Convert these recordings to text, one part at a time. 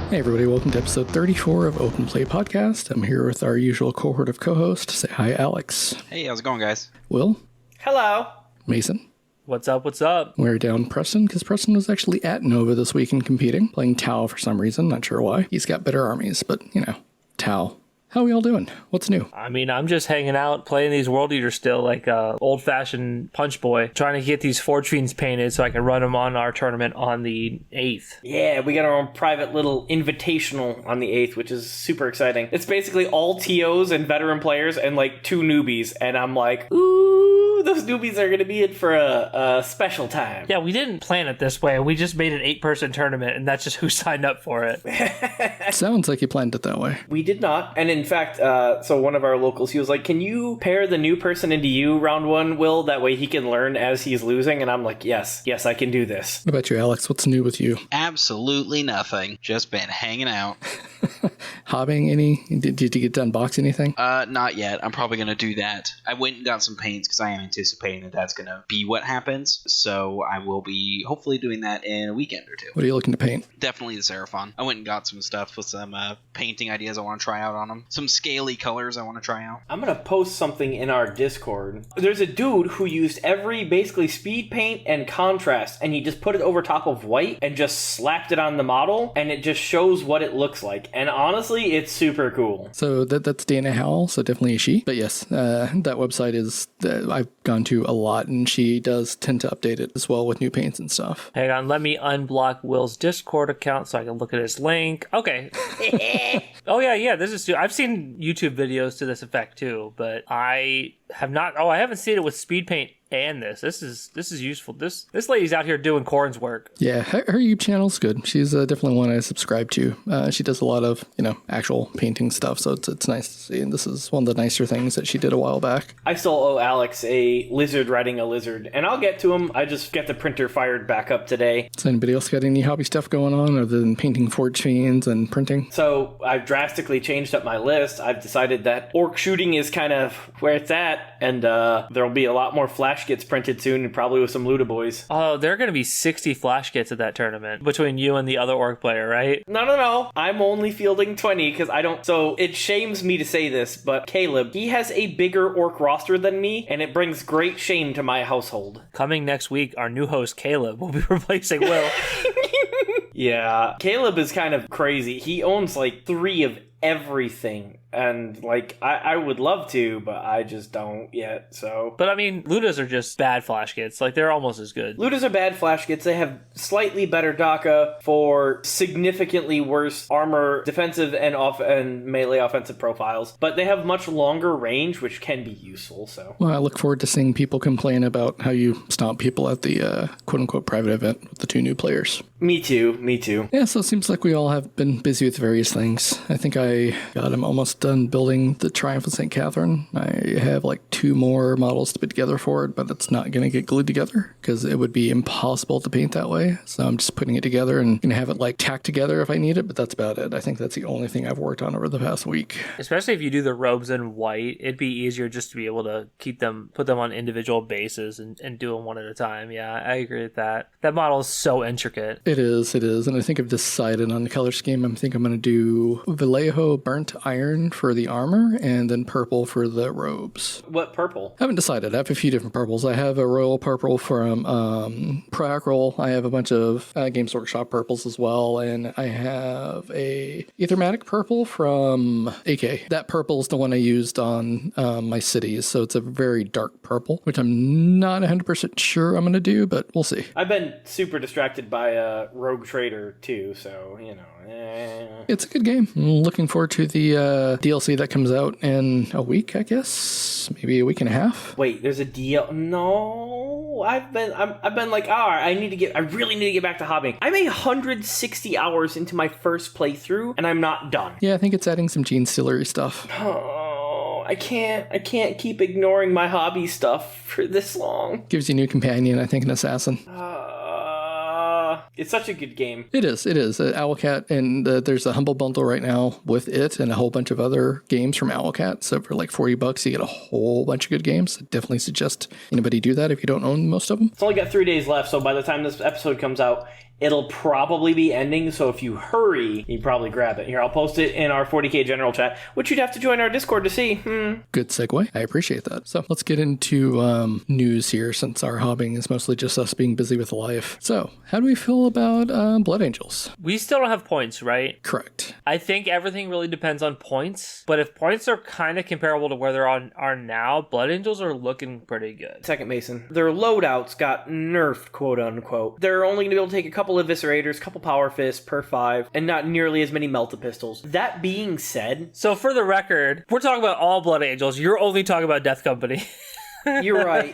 Hey everybody, welcome to episode 34 of Open Play Podcast. I'm here with our usual cohort of co-hosts. Say hi, Alex. Hey, how's it going, guys? Will. Hello. Mason. What's up, what's up? We're down Preston, because Preston was actually at Nova this weekend competing, playing Tau for some reason, not sure why. He's got better armies, but, you know, Tau. How are we all doing? What's new? I mean, I'm just hanging out, playing these World Eaters still, like old-fashioned punch boy, trying to get these fortunes painted so I can run them on our tournament on the 8th. Yeah, we got our own private little invitational on the 8th, which is super exciting. It's basically all TOs and veteran players and, like, 2 newbies, and I'm like, ooh, those newbies are going to be in for a special time. Yeah, we didn't plan it this way. We just made an 8-person tournament, and that's just who signed up for it. Sounds like you planned it that way. We did not, and in fact, so one of our locals, he was like, can you pair the new person into you round 1, Will? That way he can learn as he's losing. And I'm like, yes, I can do this. What about you, Alex? What's new with you? Absolutely nothing. Just been hanging out. Hobbying any? Did you get to unbox anything? Not yet. I'm probably going to do that. I went and got some paints because I am anticipating that that's going to be what happens. So I will be hopefully doing that in a weekend or two. What are you looking to paint? Definitely the Seraphon. I went and got some stuff with some painting ideas I want to try out on them. Some scaly colors I want to try out. I'm going to post something in our Discord. There's a dude who used every basically speed paint and contrast, and he just put it over top of white and just slapped it on the model, and it just shows what it looks like. And honestly, it's super cool. So that's Dana Howell, so definitely a she. But yes, that website is, I've gone to a lot, and she does tend to update it as well with new paints and stuff. Hang on, let me unblock Will's Discord account so I can look at his link. Okay. Oh, yeah, this is... I've seen YouTube videos to this effect, too, but I have not... Oh, I haven't seen it with speed paint and this. This is useful. This lady's out here doing Corn's work. Yeah, her YouTube channel's good. She's definitely one I subscribe to. She does a lot of, actual painting stuff, so it's nice to see. And this is one of the nicer things that she did a while back. I still owe Alex a lizard riding a lizard, and I'll get to him. I just get the printer fired back up today. So anybody else got any hobby stuff going on other than painting fortunes and printing? So I've drastically changed up my list. I've decided that orc shooting is kind of where it's at, and there'll be a lot more flash gets printed soon, and probably with some Luda boys. Oh, there are going to be 60 flash kits at that tournament between you and the other orc player, right? No. I'm only fielding 20 because I don't... So it shames me to say this, but Caleb, he has a bigger orc roster than me, and it brings great shame to my household. Coming next week, our new host, Caleb, will be replacing Will. Yeah, Caleb is kind of crazy. He owns like 3 of everything, and like I would love to, but I just don't yet. So, but I mean, Ludas are just bad flash kits. Like, they're almost as good. Ludas are bad flash kits. They have slightly better DACA for significantly worse armor, defensive and melee offensive profiles, but they have much longer range, which can be useful. So, well, I look forward to seeing people complain about how you stomp people at the quote-unquote private event with the 2 new players. Me too. Yeah, so it seems like we all have been busy with various things. I think I'm almost done building the Triumph of St. Catherine. I have like 2 more models to put together for it, but it's not going to get glued together because it would be impossible to paint that way. So I'm just putting it together and going to have it like tacked together if I need it, but that's about it. I think that's the only thing I've worked on over the past week. Especially if you do the robes in white, it'd be easier just to be able to put them on individual bases and do them one at a time. Yeah, I agree with that. That model is so intricate. It is. And I think I've decided on the color scheme. I think I'm going to do Vallejo burnt iron for the armor and then purple for the robes. What purple? I haven't decided. I have a few different purples. I have a royal purple from Proacrol. I have a bunch of Games Workshop purples as well, and I have a Ethermatic purple from AK. That purple is the one I used on my cities, so it's a very dark purple, which I'm not 100% sure I'm going to do, but we'll see. I've been super distracted by Rogue Trader too, so It's a good game. I'm looking forward to the DLC that comes out in a week, I guess. Maybe a week and a half. Wait, there's a deal? No, I've been like, I really need to get back to hobbying. I'm 160 hours into my first playthrough, and I'm not done. Yeah, I think it's adding some gene stealery stuff. Oh, I can't keep ignoring my hobby stuff for this long. Gives you a new companion, I think, an assassin. It's such a good game. It is. Owlcat, and there's a Humble Bundle right now with it and a whole bunch of other games from Owlcat. So for like $40, you get a whole bunch of good games. I definitely suggest anybody do that if you don't own most of them. It's only got 3 days left, so by the time this episode comes out, It'll probably be ending, so if you hurry, you probably grab it. Here, I'll post it in our 40K general chat, which you'd have to join our Discord to see. Good segue. I appreciate that. So let's get into news here, since our hobbying is mostly just us being busy with life. So how do we feel about Blood Angels? We still don't have points, right? Correct. I think everything really depends on points, but if points are kind of comparable to where they are now, Blood Angels are looking pretty good. Second Mason. Their loadouts got nerfed, quote unquote. They're only going to be able to take a couple Eviscerators, a couple Power Fists per 5, and not nearly as many Melta-Pistols. That being said... So for the record, we're talking about all Blood Angels. You're only talking about Death Company. You're right.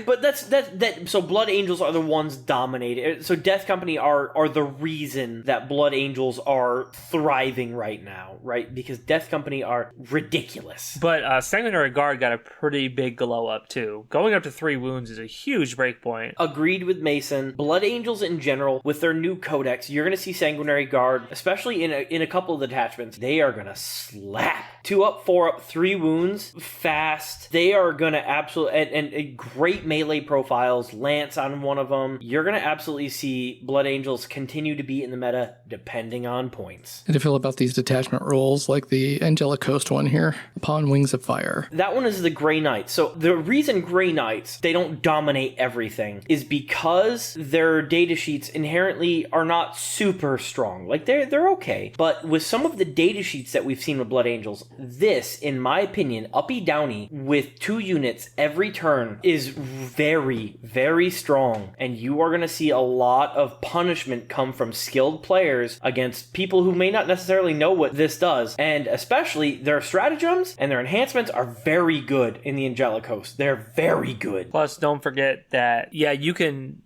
But that. So Blood Angels are the ones dominated. So Death Company are the reason that Blood Angels are thriving right now, right? Because Death Company are ridiculous. But Sanguinary Guard got a pretty big glow up too. Going up to 3 wounds is a huge breakpoint. Agreed with Mason. Blood Angels in general, with their new codex, you're going to see Sanguinary Guard, especially in a couple of the detachments. They are going to slap. 2 up, 4 up, 3 wounds, fast. They are going to absolutely, and great melee profiles, Lance on one of them. You're going to absolutely see Blood Angels continue to be in the meta depending on points. How do you feel about these detachment roles, like the Angelic Host one here, Upon Wings of Fire? That one is the Grey Knights. So the reason Grey Knights, they don't dominate everything, is because their data sheets inherently are not super strong. Like, they're okay. But with some of the data sheets that we've seen with Blood Angels, this, in my opinion, uppy downy with 2 units every turn is very, very strong. And you are going to see a lot of punishment come from skilled players against people who may not necessarily know what this does. And especially their stratagems and their enhancements are very good in the Angelic Host. They're very good. Plus, don't forget that, yeah, you can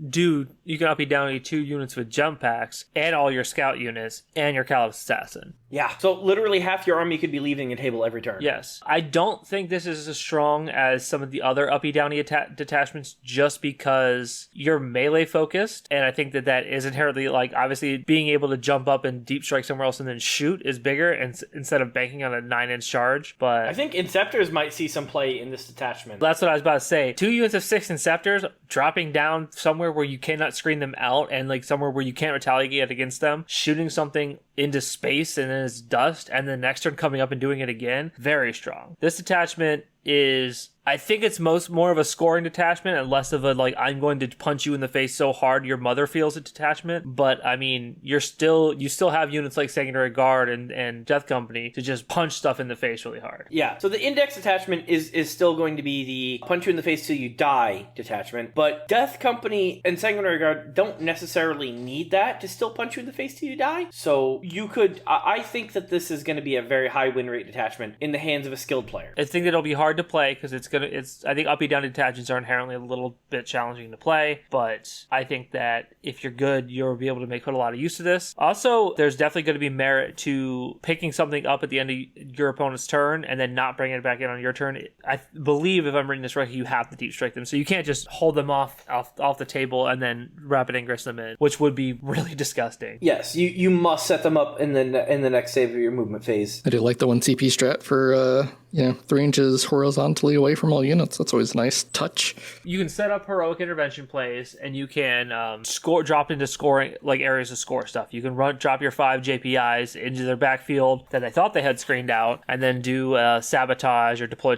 uppy downy 2 units with jump packs and all your scout units and your Callous Assassin. Yeah, so literally half your army could be leaving the table every turn. Yes. I don't think this is as strong as some of the other uppy downy detachments, just because you're melee focused, and I think that is inherently, like, obviously being able to jump up and deep strike somewhere else and then shoot is bigger instead of banking on a 9-inch charge. But I think Inceptors might see some play in this detachment. That's what I was about to say. 2 units of 6 Inceptors dropping down somewhere where you cannot screen them out, and like somewhere where you can't retaliate against them, shooting something into space and then it's dust, and then next turn coming up and doing it again. Very strong. This detachment is, I think it's more of a scoring detachment and less of a, like, I'm going to punch you in the face so hard your mother feels a detachment. But I mean, you still have units like Sanguinary Guard and Death Company to just punch stuff in the face really hard. Yeah, so the index detachment is still going to be the punch you in the face till you die detachment, but Death Company and Sanguinary Guard don't necessarily need that to still punch you in the face till you die. So you could, I think that this is going to be a very high win rate detachment in the hands of a skilled player. I think it'll be hard to play because I think uppy down detachments are inherently a little bit challenging to play, but I think that if you're good, you'll be able to put a lot of use of this. Also, there's definitely going to be merit to picking something up at the end of your opponent's turn and then not bringing it back in on your turn. I believe, if I'm reading this right, you have to deep strike them, so you can't just hold them off the table and then rapid ingress them in, which would be really disgusting. Yes, you must set them up in the next save of your movement phase. I do like the 1 CP strat for 3 inches horizontally away from all units. That's always a nice touch. You can set up heroic intervention plays, and you can drop into scoring, like, areas to score stuff. You can drop your 5 JPIs into their backfield that they thought they had screened out, and then do sabotage or deploy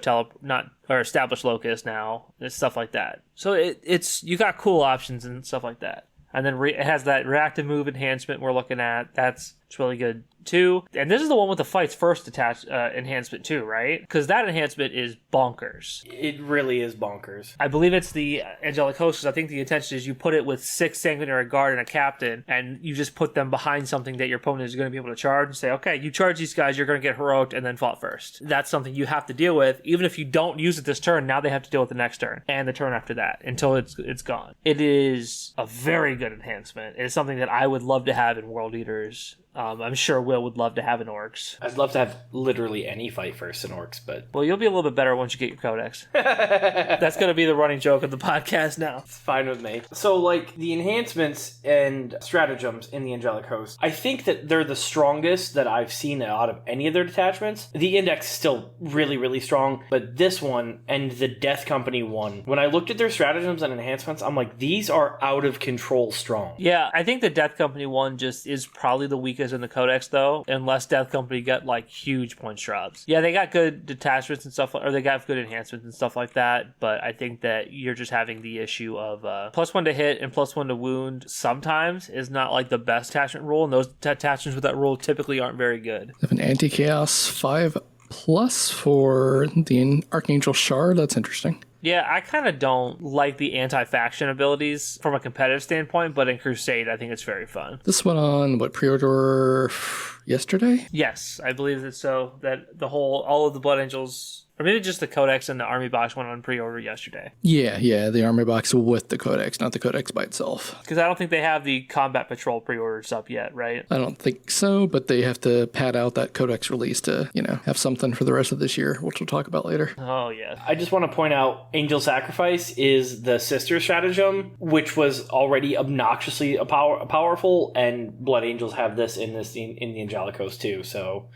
or establish locus now, and stuff like that. So you got cool options and stuff like that. And then it has that reactive move enhancement we're looking at. It's really good too. And this is the one with the fights first attached enhancement too, right? Because that enhancement is bonkers. It really is bonkers. I believe it's the Angelic Host. I think the intention is you put it with 6 Sanguinary Guard and a Captain, and you just put them behind something that your opponent is going to be able to charge and say, okay, you charge these guys, you're going to get heroic and then fought first. That's something you have to deal with. Even if you don't use it this turn, now they have to deal with the next turn and the turn after that until it's gone. It is a very good enhancement. It is something that I would love to have in World Eaters. I'm sure Will would love to have an Orcs. I'd love to have literally any fight first in Orcs, but... Well, you'll be a little bit better once you get your Codex. That's going to be the running joke of the podcast now. It's fine with me. So, like, the enhancements and stratagems in the Angelic Host, I think that they're the strongest that I've seen out of any of their detachments. The Index is still really, really strong, but this one and the Death Company one, when I looked at their stratagems and enhancements, I'm like, these are out of control strong. Yeah, I think the Death Company one just is probably the weakest in the Codex, though, unless Death Company got, like, huge points drops. Yeah, they got good detachments and stuff, or they got good enhancements and stuff like that, but I think that you're just having the issue of +1 to hit and +1 to wound sometimes is not, like, the best attachment rule, and those attachments with that rule typically aren't very good. I have an anti-chaos 5+ for the Archangel Shard. That's interesting. Yeah, I kind of don't like the anti-faction abilities from a competitive standpoint, but in Crusade, I think it's very fun. This went on, pre-order yesterday? Yes, I believe that so. That all of the Blood Angels, or maybe just the Codex and the Army Box went on pre-order yesterday. Yeah, the Army Box with the Codex, not the Codex by itself. Because I don't think they have the Combat Patrol pre-orders up yet, right? I don't think so, but they have to pad out that Codex release to, have something for the rest of this year, which we'll talk about later. Oh, yeah. I just want to point out Angel Sacrifice is the sister stratagem, which was already obnoxiously powerful, and Blood Angels have this in the Angelic Host too, so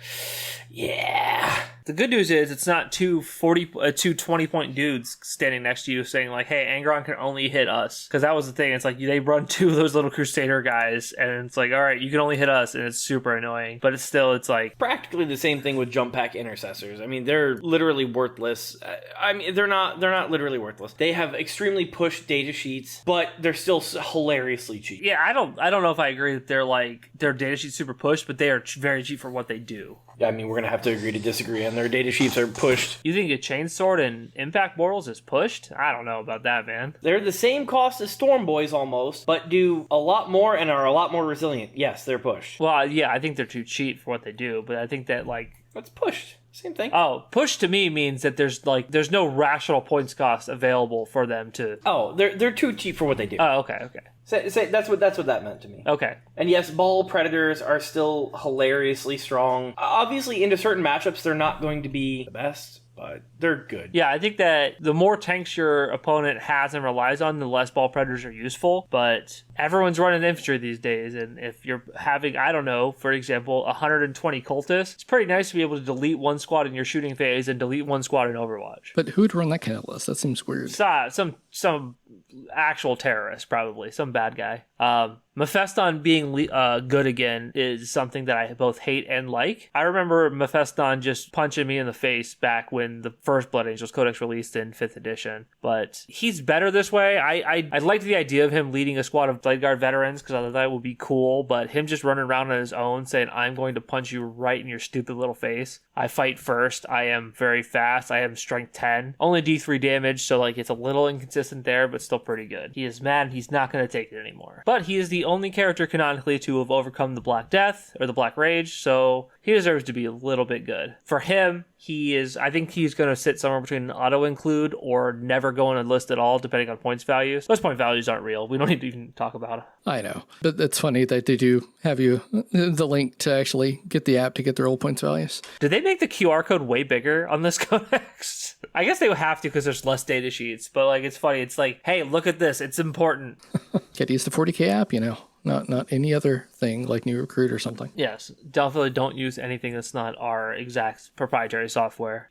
yeah. The good news is it's not two 20-point dudes standing next to you saying, like, hey, Angron can only hit us. Because that was the thing. It's like they run two of those little Crusader guys, and it's like, all right, you can only hit us, and it's super annoying. But it's like... practically the same thing with Jump Pack Intercessors. I mean, they're literally worthless. I mean, they're not literally worthless. They have extremely pushed data sheets, but they're still hilariously cheap. Yeah, I don't know if I agree that their data sheets super pushed, but they are very cheap for what they do. I mean, we're going to have to agree to disagree, and their data sheets are pushed. You think a Chainsword and Impact Mortals is pushed? I don't know about that, man. They're the same cost as Storm Boys almost, but do a lot more and are a lot more resilient. Yes, they're pushed. Well, yeah, I think they're too cheap for what they do, but I think that, like... It's pushed. Same thing. Oh, push to me means that there's no rational points cost available for them to... Oh, they're too cheap for what they do. Oh, okay. Say that's what that meant to me. Okay. And yes, Ball Predators are still hilariously strong. Obviously, into certain matchups, they're not going to be the best, but they're good. Yeah, I think that the more tanks your opponent has and relies on, the less Ball Predators are useful. But everyone's running infantry these days, and if you're having, I don't know, for example, 120 cultists, it's pretty nice to be able to delete one squad in your shooting phase and delete one squad in Overwatch. But who'd run that kind of list? That seems weird. Some actual terrorist, probably. Some bad guy. Mephiston being good again is something that I both hate and like. I remember Mephiston just punching me in the face back when the first Blood Angels Codex released in 5th edition. But he's better this way. I liked the idea of him leading a squad of Blade Guard veterans because I thought that would be cool. But him just running around on his own saying, I'm going to punch you right in your stupid little face. I fight first. I am very fast. I am strength 10. Only D3 damage, so like it's a little inconsistent there, but still pretty good. He is mad and he's not going to take it anymore. But he is the only character canonically to have overcome the Black Death or the Black Rage, so he deserves to be a little bit good. For him, I think he's going to sit somewhere between an auto include or never go on a list at all, depending on points values. Those point values aren't real. We don't need to even talk about it. I know, but it's funny that they do have the link to actually get the app to get their old points values. Did they make the QR code way bigger on this codex? I guess they would have to because there's less data sheets, but like it's funny. It's like, hey, look at this. It's important. Get to use the 40K app, Not any other thing like New Recruit or something. Yes, definitely don't use anything that's not our exact proprietary software.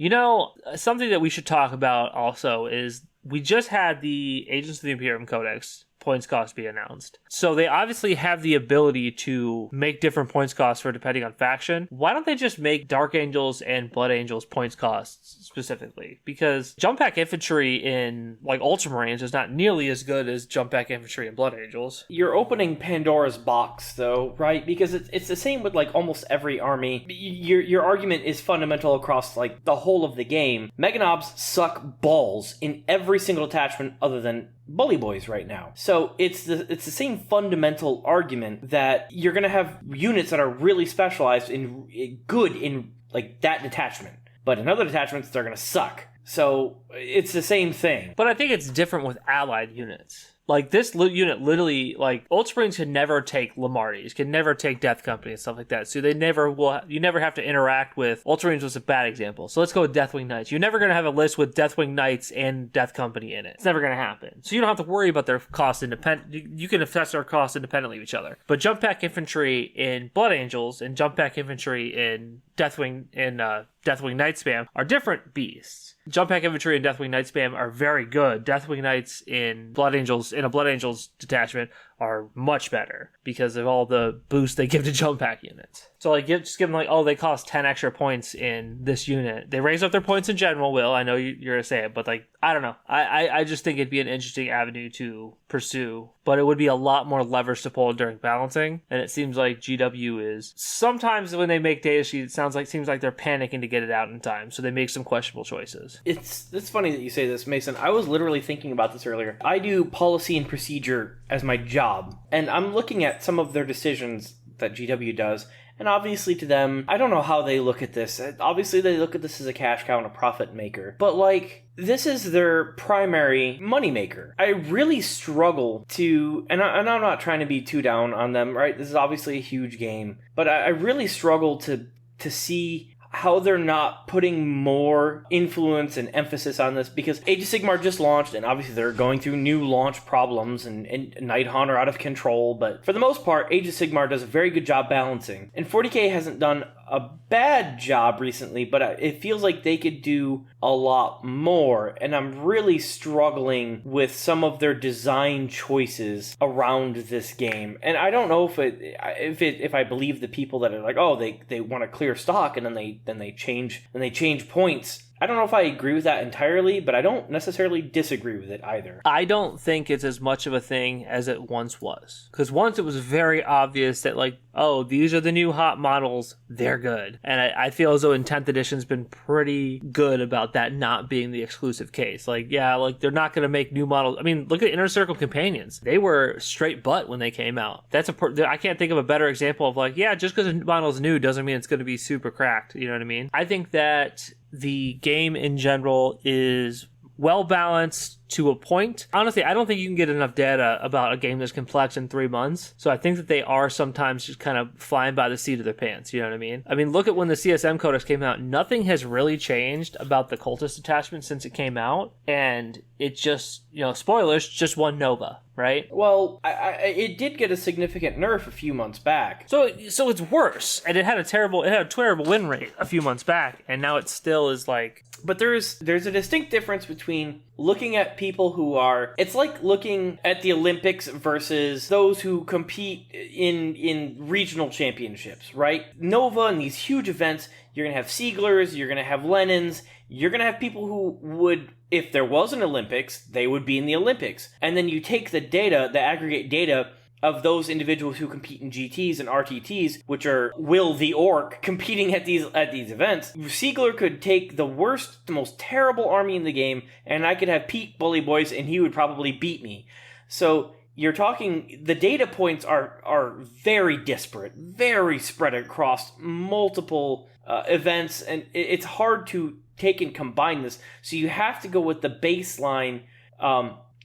Something that we should talk about also is we just had the Agents of the Imperium Codex points cost be announced. So they obviously have the ability to make different points costs for depending on faction. Why don't they just make Dark Angels and Blood Angels points costs specifically? Because Jump Pack Infantry in like Ultramarines is not nearly as good as Jump Pack Infantry in Blood Angels. You're opening Pandora's box though, right? Because it's the same with like almost every army. Your argument is fundamental across like the whole of the game. Meganobs suck balls in every single attachment other than Bully Boys right now. So it's the same fundamental argument that you're going to have units that are really specialized in good in like that detachment, but in other detachments they're going to suck. So it's the same thing. But I think it's different with allied units. Like, this unit literally, like, Old Springs can never take Lamarties, can never take Death Company and stuff like that. So they never will, you never have to interact with, Old Springs was a bad example. So let's go with Deathwing Knights. You're never going to have a list with Deathwing Knights and Death Company in it. It's never going to happen. So you don't have to worry about their costs independent. You can assess their costs independently of each other. But Jump Pack Infantry in Blood Angels and Jump Pack Infantry in Deathwing Night Spam are different beasts. Jump Pack Infantry and Deathwing Night Spam are very good. Deathwing Knights in Blood Angels, in a Blood Angels detachment, are much better because of all the boost they give to Jump Pack units. So, like, just give them, like, oh, they cost 10 extra points in this unit. They raise up their points in general, Will. I know you're going to say it, but, like, I don't know. I just think it'd be an interesting avenue to pursue, but it would be a lot more levers to pull during balancing, and it seems like GW is, sometimes when they make data sheets, it seems like they're panicking to get it out in time, so they make some questionable choices. It's funny that you say this, Mason. I was literally thinking about this earlier. I do policy and procedure as my job, and I'm looking at some of their decisions that GW does, and obviously to them, I don't know how they look at this. Obviously they look at this as a cash cow and a profit maker, but, like, this is their primary moneymaker. I really struggle to, and I'm not trying to be too down on them, right? This is obviously a huge game, but I really struggle to see how they're not putting more influence and emphasis on this, because Age of Sigmar just launched, and obviously they're going through new launch problems, and Nighthaunt are out of control, but for the most part, Age of Sigmar does a very good job balancing, and 40k hasn't done a bad job recently, but it feels like they could do a lot more, and I'm really struggling with some of their design choices around this game. And I don't know if I believe the people that are like, oh, they want to clear stock and then they change points. I don't know if I agree with that entirely, but I don't necessarily disagree with it either. I don't think it's as much of a thing as it once was. Because once it was very obvious that, like, oh, these are the new hot models, they're good. And I feel as though in 10th edition's been pretty good about that not being the exclusive case. Like, yeah, like, they're not going to make new models. I mean, look at Inner Circle Companions. They were straight butt when they came out. I can't think of a better example of, like, yeah, just because a model's new doesn't mean it's going to be super cracked. You know what I mean? I think that the game in general is well balanced to a point. Honestly, I don't think you can get enough data about a game that's complex in 3 months. So I think that they are sometimes just kind of flying by the seat of their pants. You know what I mean? I mean, look at when the CSM Codex came out. Nothing has really changed about the cultist attachment since it came out. And it just, spoilers, just won Nova, right? Well, it did get a significant nerf a few months back. So it's worse. And it had a terrible win rate a few months back. And now it still is like... But there's a distinct difference between looking at people who are... It's like looking at the Olympics versus those who compete in regional championships, right? Nova and these huge events, you're going to have Sieglers, you're going to have Lennons, you're going to have people who would... If there was an Olympics, they would be in the Olympics. And then you take the data, the aggregate data of those individuals who compete in GTs and RTTs, which are Will the Orc competing at these events. Siegler could take the worst, the most terrible army in the game, and I could have Pete Bully Boys, and he would probably beat me. So you're talking, the data points are very disparate, very spread across multiple events, and it's hard to take and combine this. So you have to go with the baseline.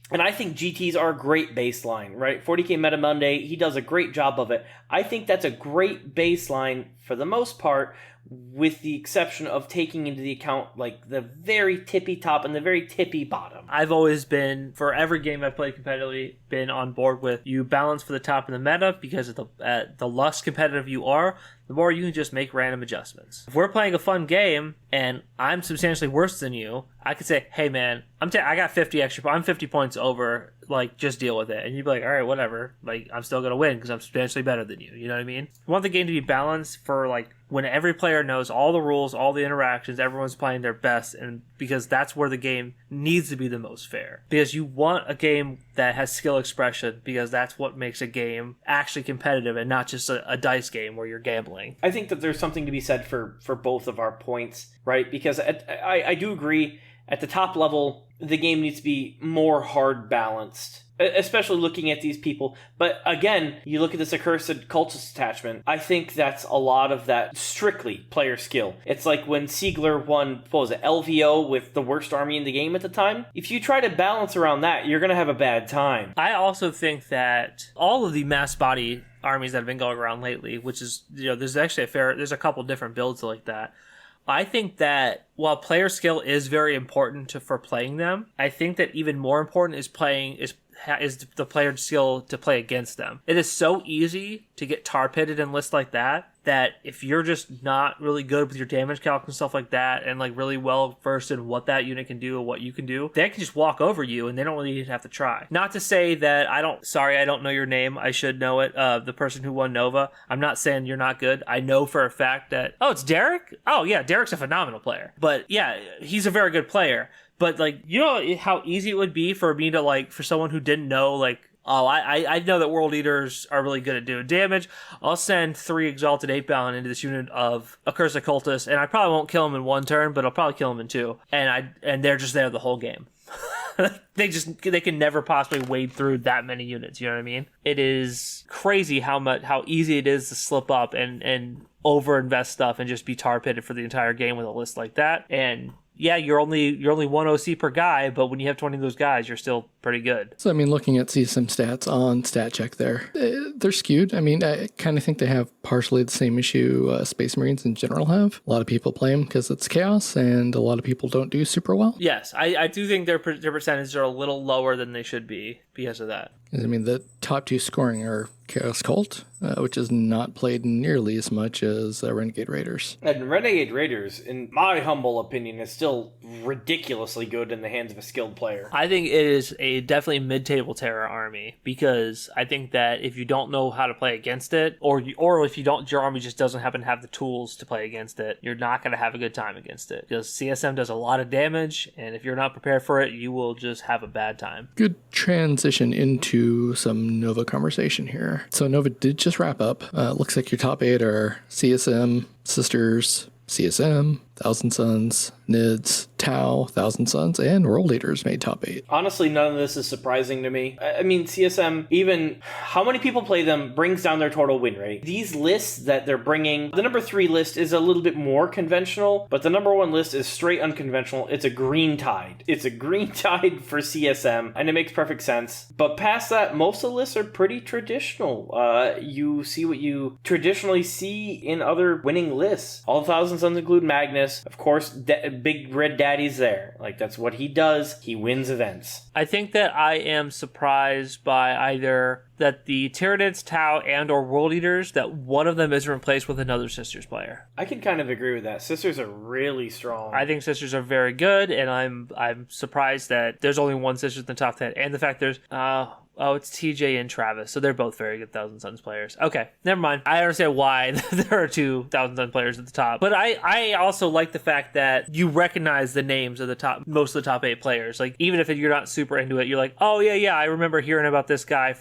And I think GTs are a great baseline, right? 40k Meta Monday, he does a great job of it. I think that's a great baseline for the most part, with the exception of taking into the account like the very tippy top and the very tippy bottom. I've always been, for every game I've played competitively, been on board with you balance for the top of the meta, because of the less competitive you are, the more you can just make random adjustments. If we're playing a fun game and I'm substantially worse than you, I could say, hey man, I got 50 extra, I'm 50 points over, like, just deal with it. And you'd be like, all right, whatever, like, I'm still gonna win because I'm substantially better than you. You know what I mean? You want the game to be balanced for, like, when every player knows all the rules, all the interactions, everyone's playing their best, and because that's where the game needs to be the most fair. Because you want a game that has skill expression, because that's what makes a game actually competitive and not just a dice game where you're gambling. I think that there's something to be said for both of our points, right? Because I do agree, at the top level, the game needs to be more hard balanced. especially looking at these people. But again, you look at this accursed cultist attachment, I think that's a lot of that strictly player skill. It's like when Siegler won, what was it, LVO with the worst army in the game at the time? If you try to balance around that, you're going to have a bad time. I also think that all of the mass body armies that have been going around lately, which is, there's actually there's a couple different builds like that. I think that while player skill is very important for playing them, I think that even more important is the player skill to play against them. It is so easy to get tar pitted in lists like that if you're just not really good with your damage calc and stuff like that, and like really well versed in what that unit can do and what you can do, they can just walk over you and they don't really even have to try. Not to say that I don't know your name. I should know it. The person who won Nova. I'm not saying you're not good. I know for a fact that, it's Derek? Oh yeah, Derek's a phenomenal player. But yeah, he's a very good player. But like, you know how easy it would be for me to like, for someone who didn't know, like, I know that World Eaters are really good at doing damage. I'll send 3 Exalted 8-bound into this unit of Accursed Cultists, and I probably won't kill them in 1 turn, but I'll probably kill them in 2. And they're just there the whole game. They can never possibly wade through that many units, you know what I mean? It is crazy how easy it is to slip up and over-invest stuff and just be tar pitted for the entire game with a list like that. And yeah, you're only 1 OC per guy, but when you have 20 of those guys, you're still pretty good. So, I mean, looking at CSM stats on StatCheck there, they're skewed. I mean, I kind of think they have partially the same issue Space Marines in general have. A lot of people play them because it's chaos, and a lot of people don't do super well. Yes, I do think their percentages are a little lower than they should be because of that. I mean, the top 2 scoring are Chaos Cult, which is not played nearly as much as Renegade Raiders. And Renegade Raiders, in my humble opinion, is still ridiculously good in the hands of a skilled player. I think it is a definitely mid-table terror army, because I think that if you don't know how to play against it, or if you don't, your army just doesn't happen to have the tools to play against it, you're not going to have a good time against it. Because CSM does a lot of damage, and if you're not prepared for it, you will just have a bad time. Good transition into some Nova conversation here. So Nova did just wrap up. Looks like your top 8 are CSM, Sisters, CSM, Thousand Suns, NIDS, Tau, Thousand Suns, and World Eaters made top 8. Honestly, none of this is surprising to me. I mean, CSM, even how many people play them brings down their total win rate. These lists that they're bringing, the number 3 list is a little bit more conventional, but the number 1 list is straight unconventional. It's a green tide. It's a green tide for CSM, and it makes perfect sense. But past that, most of the lists are pretty traditional. You see what you traditionally see in other winning lists. All Thousand Suns include Magnus. Of course, Big Red Daddy's there. Like, that's what he does. He wins events. I think that I am surprised by either that the Tyranids, Tau, and or World Eaters, that one of them isn't replaced with another Sisters player. I can kind of agree with that. Sisters are really strong. I think Sisters are very good, and I'm surprised that there's only one Sisters in the top 10. And the fact there's it's TJ and Travis, so they're both very good Thousand Suns players. Okay, never mind. I understand why there are 2 Thousand Suns players at the top. But I also like the fact that you recognize the names of most of the top 8 players. Like, even if you're not super into it, you're like, oh yeah, I remember hearing about this guy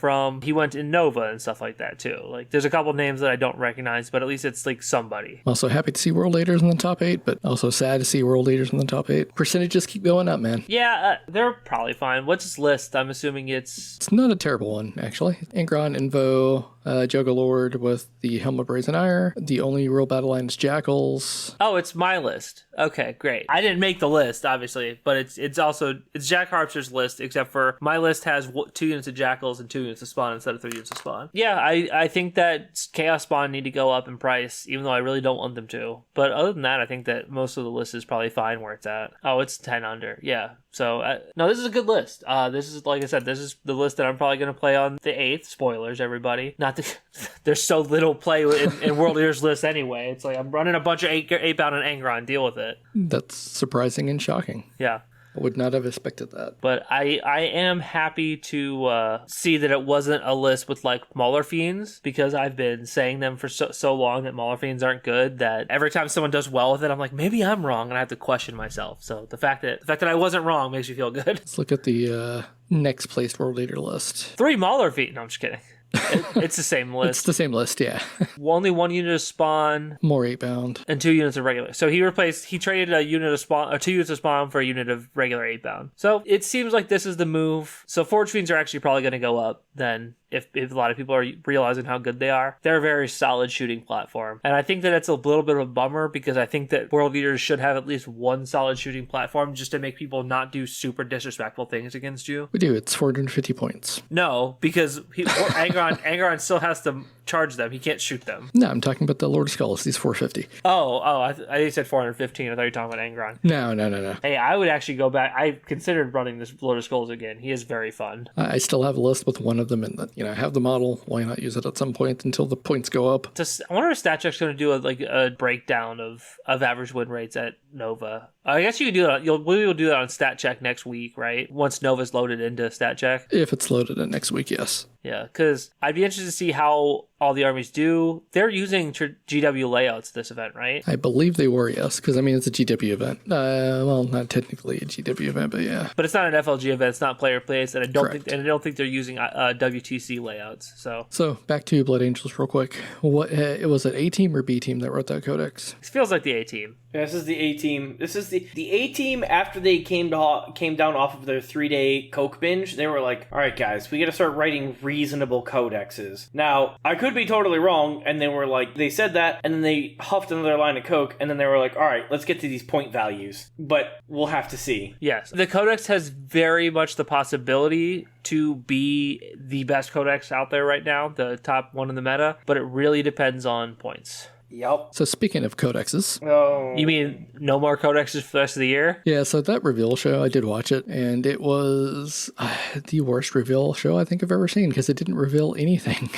he went in Nova and stuff like that too. Like, there's a couple names that I don't recognize, but at least it's like somebody. Also happy to see World Eaters in the top 8, but also sad to see World Eaters in the top 8. Percentages keep going up, man. Yeah, they're probably fine. What's this list? I'm assuming it's not a terrible one, actually. Angron, Invo, Juggalord with the Helm of Brazen Ire. The only real battle line is Jackals. Oh, it's my list. Okay, great. I didn't make the list, obviously, but it's Jack Harpster's list, except for my list has 2 units of Jackals and 2 units of Spawn instead of 3 units of Spawn. Yeah, I think that Chaos Spawn need to go up in price, even though I really don't want them to. But other than that, I think that most of the list is probably fine where it's at. Oh, it's 10 under. Yeah. So, no, this is a good list. This is, like I said, this is the list that I'm probably going to play on the 8th. Spoilers, everybody. There's so little play in World Eaters lists anyway. It's like I'm running a bunch of 8-bound and Angron. Deal with it. That's surprising and shocking. Yeah. I would not have expected that. But I am happy to see that it wasn't a list with like Mauler Fiends, because I've been saying them for so long that Mauler Fiends aren't good, that every time someone does well with it, I'm like, maybe I'm wrong, and I have to question myself. So the fact that I wasn't wrong makes me feel good. Let's look at the next placed World Eater list. 3 Mauler Fiends. No, I'm just kidding. It's the same list. It's the same list, yeah. Only 1 unit of spawn More 8-bound. and 2 units of regular. So he traded a unit of spawn, or 2 units of spawn for a unit of regular 8-bound. So it seems like this is the move. So Forge Fiends are actually probably going to go up then. If a lot of people are realizing how good they are, they're a very solid shooting platform. And I think that it's a little bit of a bummer because I think that World Eaters should have at least one solid shooting platform just to make people not do super disrespectful things against you. We do. It's 450 points. No, because Angron still has to charge them. He can't shoot them. No, I'm talking about the Lord of Skulls. He's 450. I think you said 415. I thought you were talking about Angron. No. Hey, I would actually go back. I considered running this Lord of Skulls again. He is very fun. I still have a list with one of them in that, I have the model. Why not use it at some point until the points go up? I wonder if StatCheck's going to do a breakdown of average win rates at Nova. I guess you can do that. We'll do that on StatCheck next week, right? Once Nova's loaded into StatCheck. If it's loaded in next week, yes. Yeah, because I'd be interested to see how all the armies do. They're using GW layouts this event, right? I believe they were, yes, because it's a GW event. Well, not technically a GW event, but yeah. But it's not an FLG event. It's not player placed, and I don't Correct. think they're using WTC layouts. So back to Blood Angels real quick. What was it? A team or B team that wrote that codex? It feels like the A team. Yeah, this is the A team. This is the A team after they came down off of their 3-day coke binge. They were like, all right, guys, we got to start writing reasonable codexes. Now, I could be totally wrong, and they were like, they said that, and then they huffed another line of coke, and then they were like, all right, let's get to these point values. But we'll have to see. Yes, the codex has very much the possibility to be the best codex out there right now, the top one in the meta, but it really depends on points. Yep. So speaking of codexes. Oh. You mean no more codexes for the rest of the year? Yeah, so that reveal show, I did watch it, and it was the worst reveal show I think I've ever seen because it didn't reveal anything.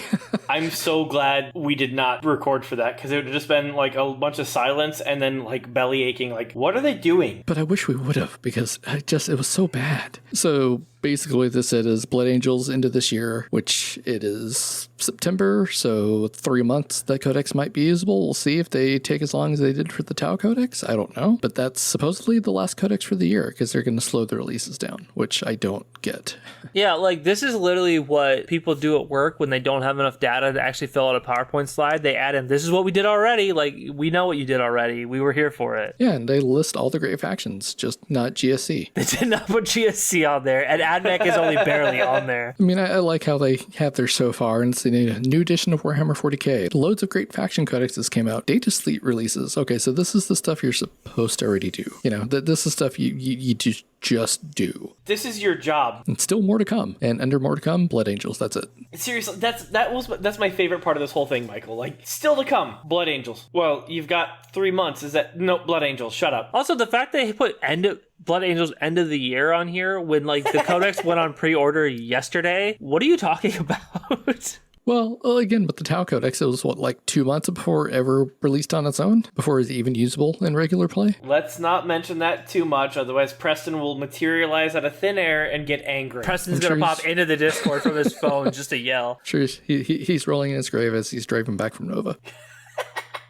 I'm so glad we did not record for that because it would have just been like a bunch of silence and then like belly aching, like, what are they doing? But I wish we would have because it was so bad. So basically what this said is Blood Angels into this year, which it is September, so 3 months that codex might be usable. We'll see if they take as long as they did for the Tau codex. I don't know. But that's supposedly the last codex for the year because they're going to slow the releases down, which I don't get. Yeah, like this is literally what people do at work when they don't have enough data to actually fill out a PowerPoint slide. They add in, this is what we did already. Like, we know what you did already. We were here for it. Yeah, and they list all the great factions, just not GSC. They did not put GSC on there, and AdMech is only barely on there. I mean, I like how they have their so far, and it's a new edition of Warhammer 40k. Loads of great faction codexes came out. Data Sleet releases. Okay, so this is the stuff you're supposed to already do. This is stuff you just do. This is your job. And still more to come. And under more to come, Blood Angels. That's it. Seriously, that's my favorite part of this whole thing, Michael. Like, still to come, Blood Angels. Well, you've got 3 months. No, Blood Angels, shut up. Also, the fact they put Blood Angels end of the year on here when like the codex went on pre-order yesterday. What are you talking about? Well, again, with the Tau Codex, it was, 2 months before it ever released on its own? Before it was even usable in regular play? Let's not mention that too much, otherwise Preston will materialize out of thin air and get angry. Preston's going to pop into the Discord from his phone just to yell. Sure, he's rolling in his grave as he's driving back from Nova.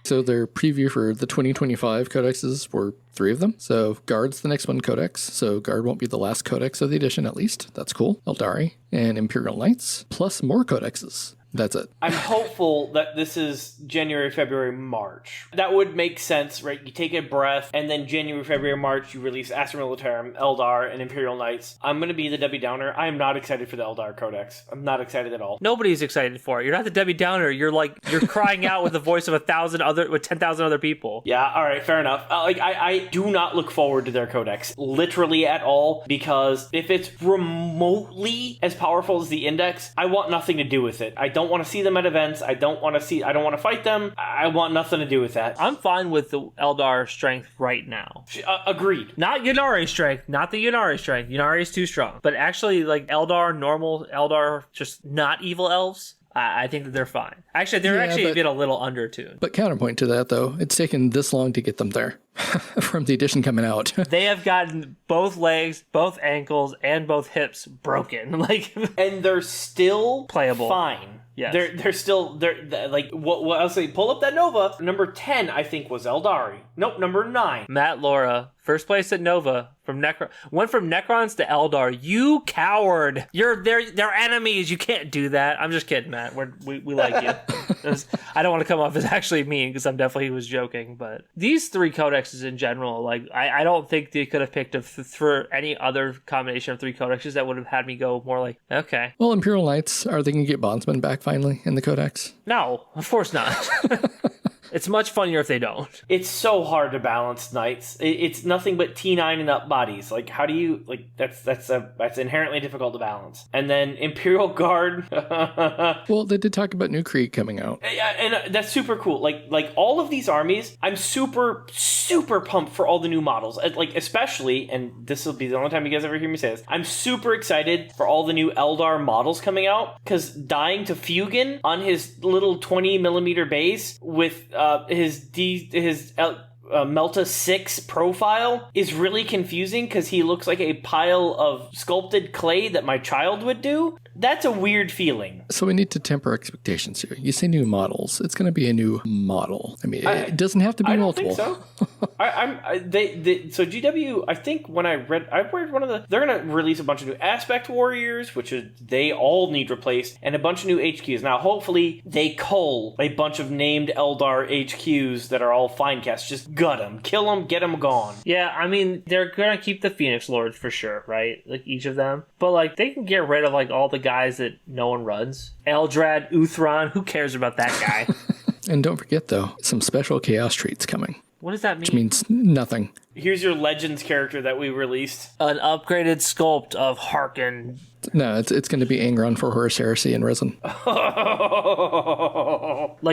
So their preview for the 2025 codexes were 3 of them. So Guard's the next one codex. So Guard won't be the last codex of the edition, at least. That's cool. Eldari and Imperial Knights, plus more codexes. That's it. I'm hopeful that this is January, February, March. That would make sense, right? You take a breath, and then January, February, March, you release Astra Militarum, Eldar, and Imperial Knights. I'm going to be the Debbie Downer. I am not excited for the Eldar Codex. I'm not excited at all. Nobody's excited for it. You're not the Debbie Downer. You're crying out with the voice of 10,000 other people. Yeah, all right, fair enough. I do not look forward to their Codex, literally at all, because if it's remotely as powerful as the Index, I want nothing to do with it. I don't want to see them at events. I don't want to fight them. I want nothing to do with that. I'm fine with the Eldar strength right now. Agreed. Not Yunari strength. Not the Yunari strength. Yunari is too strong. But actually, like Eldar, normal Eldar, just not evil elves. I think that they're fine. Actually, they're being a little undertuned. But counterpoint to that, though, it's taken this long to get them there. from the edition coming out. They have gotten both legs, both ankles, and both hips broken. Like, and they're still playable. Fine. Yes. They're like what I'll say. Pull up that Nova. Number 10, I think, was Eldari. Nope, number 9. Matt Laura, first place at Nova from went from Necrons to Eldar. You coward! They're enemies. You can't do that. I'm just kidding, Matt. We like you. I don't want to come off as actually mean because I'm definitely was joking. But these 3 codexes in general, like I don't think they could have picked for any other combination of 3 codexes that would have had me go more like, okay. Well, Imperial Knights, are they going to get Bondsman back finally in the codex? No, of course not. It's much funnier if they don't. It's so hard to balance knights. It's nothing but T9 and up bodies. Like, how do you like? That's inherently difficult to balance. And then Imperial Guard. Well, they did talk about New Krieg coming out. Yeah, and that's super cool. Like all of these armies, I'm super pumped for all the new models. Like especially, and this will be the only time you guys ever hear me say this, I'm super excited for all the new Eldar models coming out because dying to Fugan on his little 20mm base with his Melta 6 profile is really confusing because he looks like a pile of sculpted clay that my child would do. That's a weird feeling. So we need to temper expectations here. You say new models. It's going to be a new model. I mean, it doesn't have to be multiple. I don't think so. So GW, I think when I read one of they're going to release a bunch of new Aspect Warriors, which they all need replaced, and a bunch of new HQs. Now, hopefully, they cull a bunch of named Eldar HQs that are all fine cast. Just gut them, kill them, get them gone. Yeah, I mean, they're going to keep the Phoenix Lords for sure, right? Like each of them. But like, they can get rid of like all the guys that no one runs. Eldrad, Uthron, who cares about that guy? And don't forget, though, some special Chaos Treats coming. What does that mean? Which means nothing. Here's your Legends character that we released. An upgraded sculpt of Harkin. No, it's going to be Angron for Horus Heresy and Risen. Like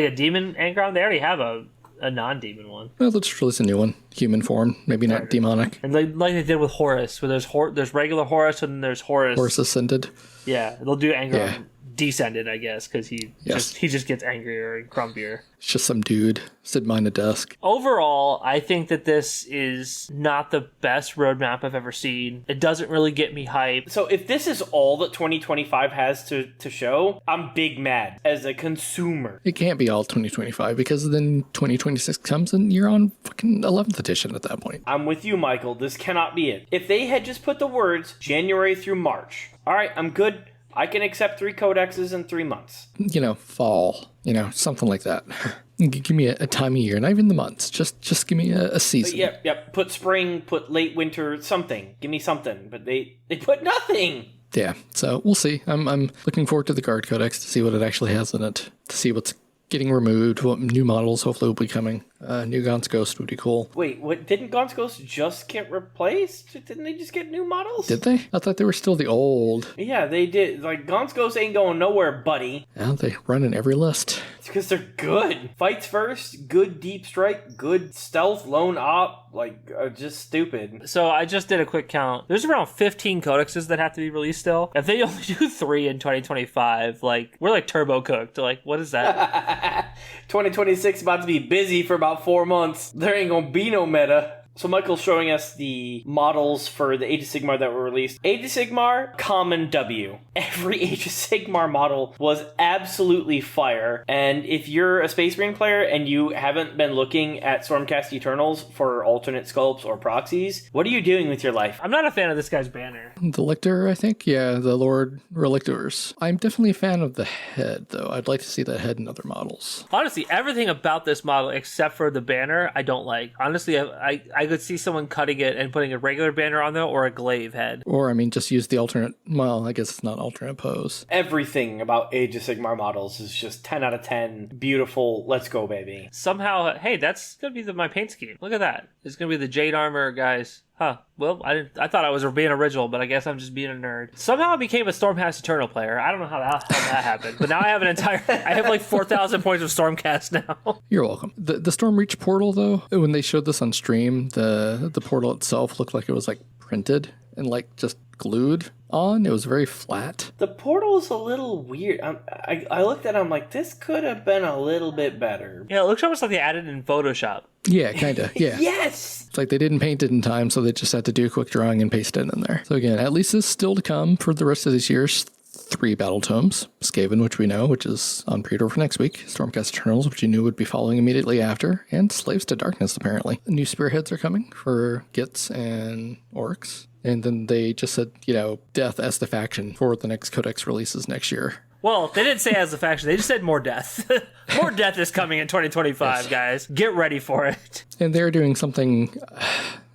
a demon Angron? They already have a non-demon one. Well, let's release a new one. Human form, maybe not demonic. And like they did with Horus, where there's regular Horus and then there's Horus. Horus Ascended. Yeah, they'll do Angron. Yeah. Descended, I guess, because he just gets angrier and crumpier. It's just some dude sitting behind a desk. Overall, I think that this is not the best roadmap I've ever seen. It doesn't really get me hyped. So if this is all that 2025 has to show, I'm big mad as a consumer. It can't be all 2025 because then 2026 comes and you're on fucking 11th edition at that point. I'm with you, Michael. This cannot be it. If they had just put the words January through March, all right, I'm good. I can accept 3 codexes in 3 months. Fall, something like that. Give me a time of year, not even the months. Just give me a season. Yep. Put spring, put late winter, something. Give me something. But they put nothing. Yeah, so we'll see. I'm looking forward to the Guard Codex to see what it actually has in it, to see what's getting removed, what new models hopefully will be coming. New Gaunt's Ghost would be cool. Wait, what? Didn't Gaunt's Ghost just get replaced? Didn't they just get new models? Did they? I thought they were still the old. Yeah, they did. Like, Gaunt's Ghost ain't going nowhere, buddy. Yeah, they run in every list. It's because they're good. Fights first, good deep strike, good stealth, lone op, just stupid. So I just did a quick count. There's around 15 codexes that have to be released still. If they only do 3 in 2025, we're like turbo cooked. What is that? 2026 about to be busy for about 4 months. There ain't gonna be no meta. So Michael's showing us the models for the Age of Sigmar that were released. Age of Sigmar, common W. Every Age of Sigmar model was absolutely fire. And if you're a Space Marine player and you haven't been looking at Stormcast Eternals for alternate sculpts or proxies, what are you doing with your life? I'm not a fan of this guy's banner. The Lictor, I think? Yeah, the Lord Relictors. I'm definitely a fan of the head, though. I'd like to see that head in other models. Honestly, everything about this model except for the banner, I don't like. Honestly, I could see someone cutting it and putting a regular banner on there or a glaive head. Or, just use the alternate, I guess it's not alternate pose. Everything about Age of Sigmar models is just 10 out of 10. Beautiful. Let's go, baby. Somehow, hey, that's going to be my paint scheme. Look at that. It's going to be the Jade Armor, guys. Huh. Well, I thought I was being original, but I guess I'm just being a nerd. Somehow I became a Stormcast Eternal player. I don't know how that happened, but now I have I have 4,000 points of Stormcast now. You're welcome. The Stormreach portal, though, when they showed this on stream, the portal itself looked like it was printed and like just glued on. It was very flat. The portal is a little weird. I looked at it, I'm like, this could have been a little bit better. Yeah, it looks almost like they added in Photoshop. Yeah, kind of. Yeah. Yes! It's like they didn't paint it in time, so they just had to do a quick drawing and paste it in there. So again, at least this is still to come for the rest of this year's 3 battle tomes. Skaven, which we know, which is on pre-order for next week. Stormcast Eternals, which you knew would be following immediately after. And Slaves to Darkness, apparently. New spearheads are coming for Gits and Orcs. And then they just said, death as the faction for the next Codex releases next year. Well, they didn't say as the faction. They just said more death. More death is coming in 2025, yes. Guys. Get ready for it. And they're doing something,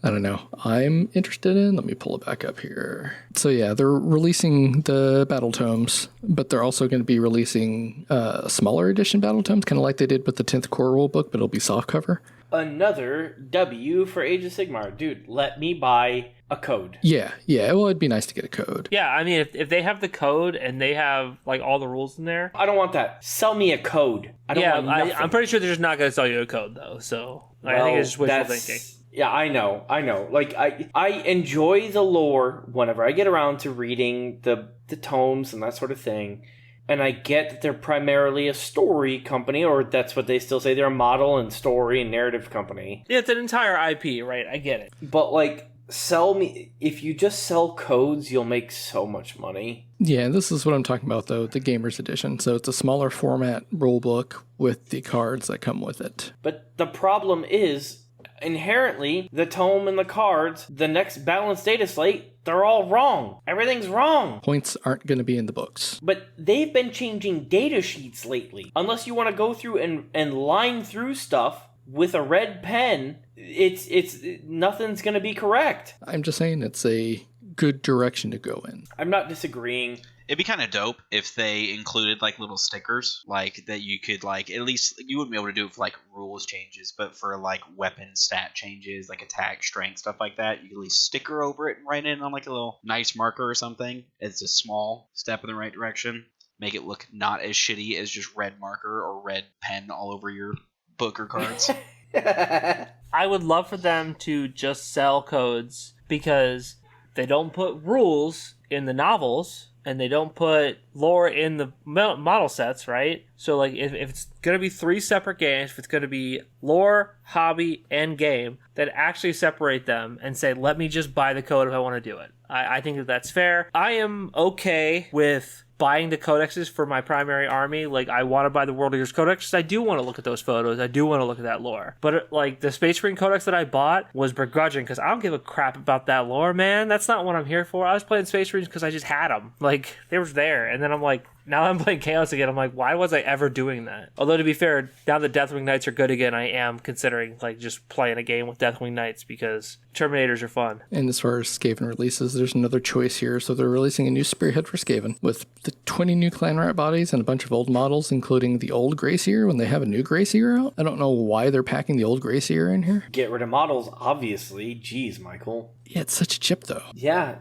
I don't know, I'm interested in. Let me pull it back up here. So yeah, they're releasing the battle tomes, but they're also going to be releasing smaller edition battle tomes, kind of like they did with the 10th core rule book, but it'll be softcover. Another W for Age of Sigmar. Dude, let me buy a code. Yeah. Well, it'd be nice to get a code. Yeah, I mean, if they have the code and they have like all the rules in there. I don't want that. Sell me a code. I don't want nothing. I'm pretty sure they're just not going to sell you a code, though. So I think it's just wishful thinking. Yeah, I know. Like, I enjoy the lore whenever I get around to reading the tomes and that sort of thing. And I get that they're primarily a story company, or that's what they still say. They're a model and story and narrative company. Yeah, it's an entire IP, right? I get it. But, like, sell me... If you just sell codes, you'll make so much money. Yeah, this is what I'm talking about, though. The Gamers Edition. So it's a smaller format rulebook with the cards that come with it. But the problem is... Inherently, the tome and the cards, the next balanced data slate, they're all wrong. Everything's wrong. Points aren't going to be in the books. But they've been changing data sheets lately. Unless you want to go through and line through stuff with a red pen, it's nothing's going to be correct. I'm just saying it's a good direction to go in. I'm not disagreeing. It'd be kind of dope if they included like little stickers, like that you could like, at least you wouldn't be able to do it for like rules changes, but for like weapon stat changes, like attack, strength, stuff like that, you could at least sticker over it and write it on like a little nice marker or something. It's a small step in the right direction. Make it look not as shitty as just red marker or red pen all over your book or cards. I would love for them to just sell codes because they don't put rules in the novels. And they don't put lore in the model sets, right? So, like, if it's going to be 3 separate games, if it's going to be lore, hobby, and game, then actually separate them and say, let me just buy the code if I want to do it. I think that's fair. I am okay with buying the codexes for my primary army. Like, I want to buy the World Eaters Codex. I do want to look at those photos. I do want to look at that lore. But, like, the Space Marine Codex that I bought was begrudging because I don't give a crap about that lore, man. That's not what I'm here for. I was playing Space Marines because I just had them. Like, they were there. And then I'm like, now I'm playing Chaos again. I'm like, why was I ever doing that? Although, to be fair, now that Deathwing Knights are good again, I am considering, like, just playing a game with Deathwing Knights because Terminators are fun. And as far as Skaven releases, there's another choice here. So they're releasing a new spearhead for Skaven with the 20 new clan rat bodies and a bunch of old models, including the old Greyseer when they have a new Greyseer out. I don't know why they're packing the old Greyseer in here. Get rid of models, obviously. Jeez, Michael. Yeah, it's such a chip, though. Yeah,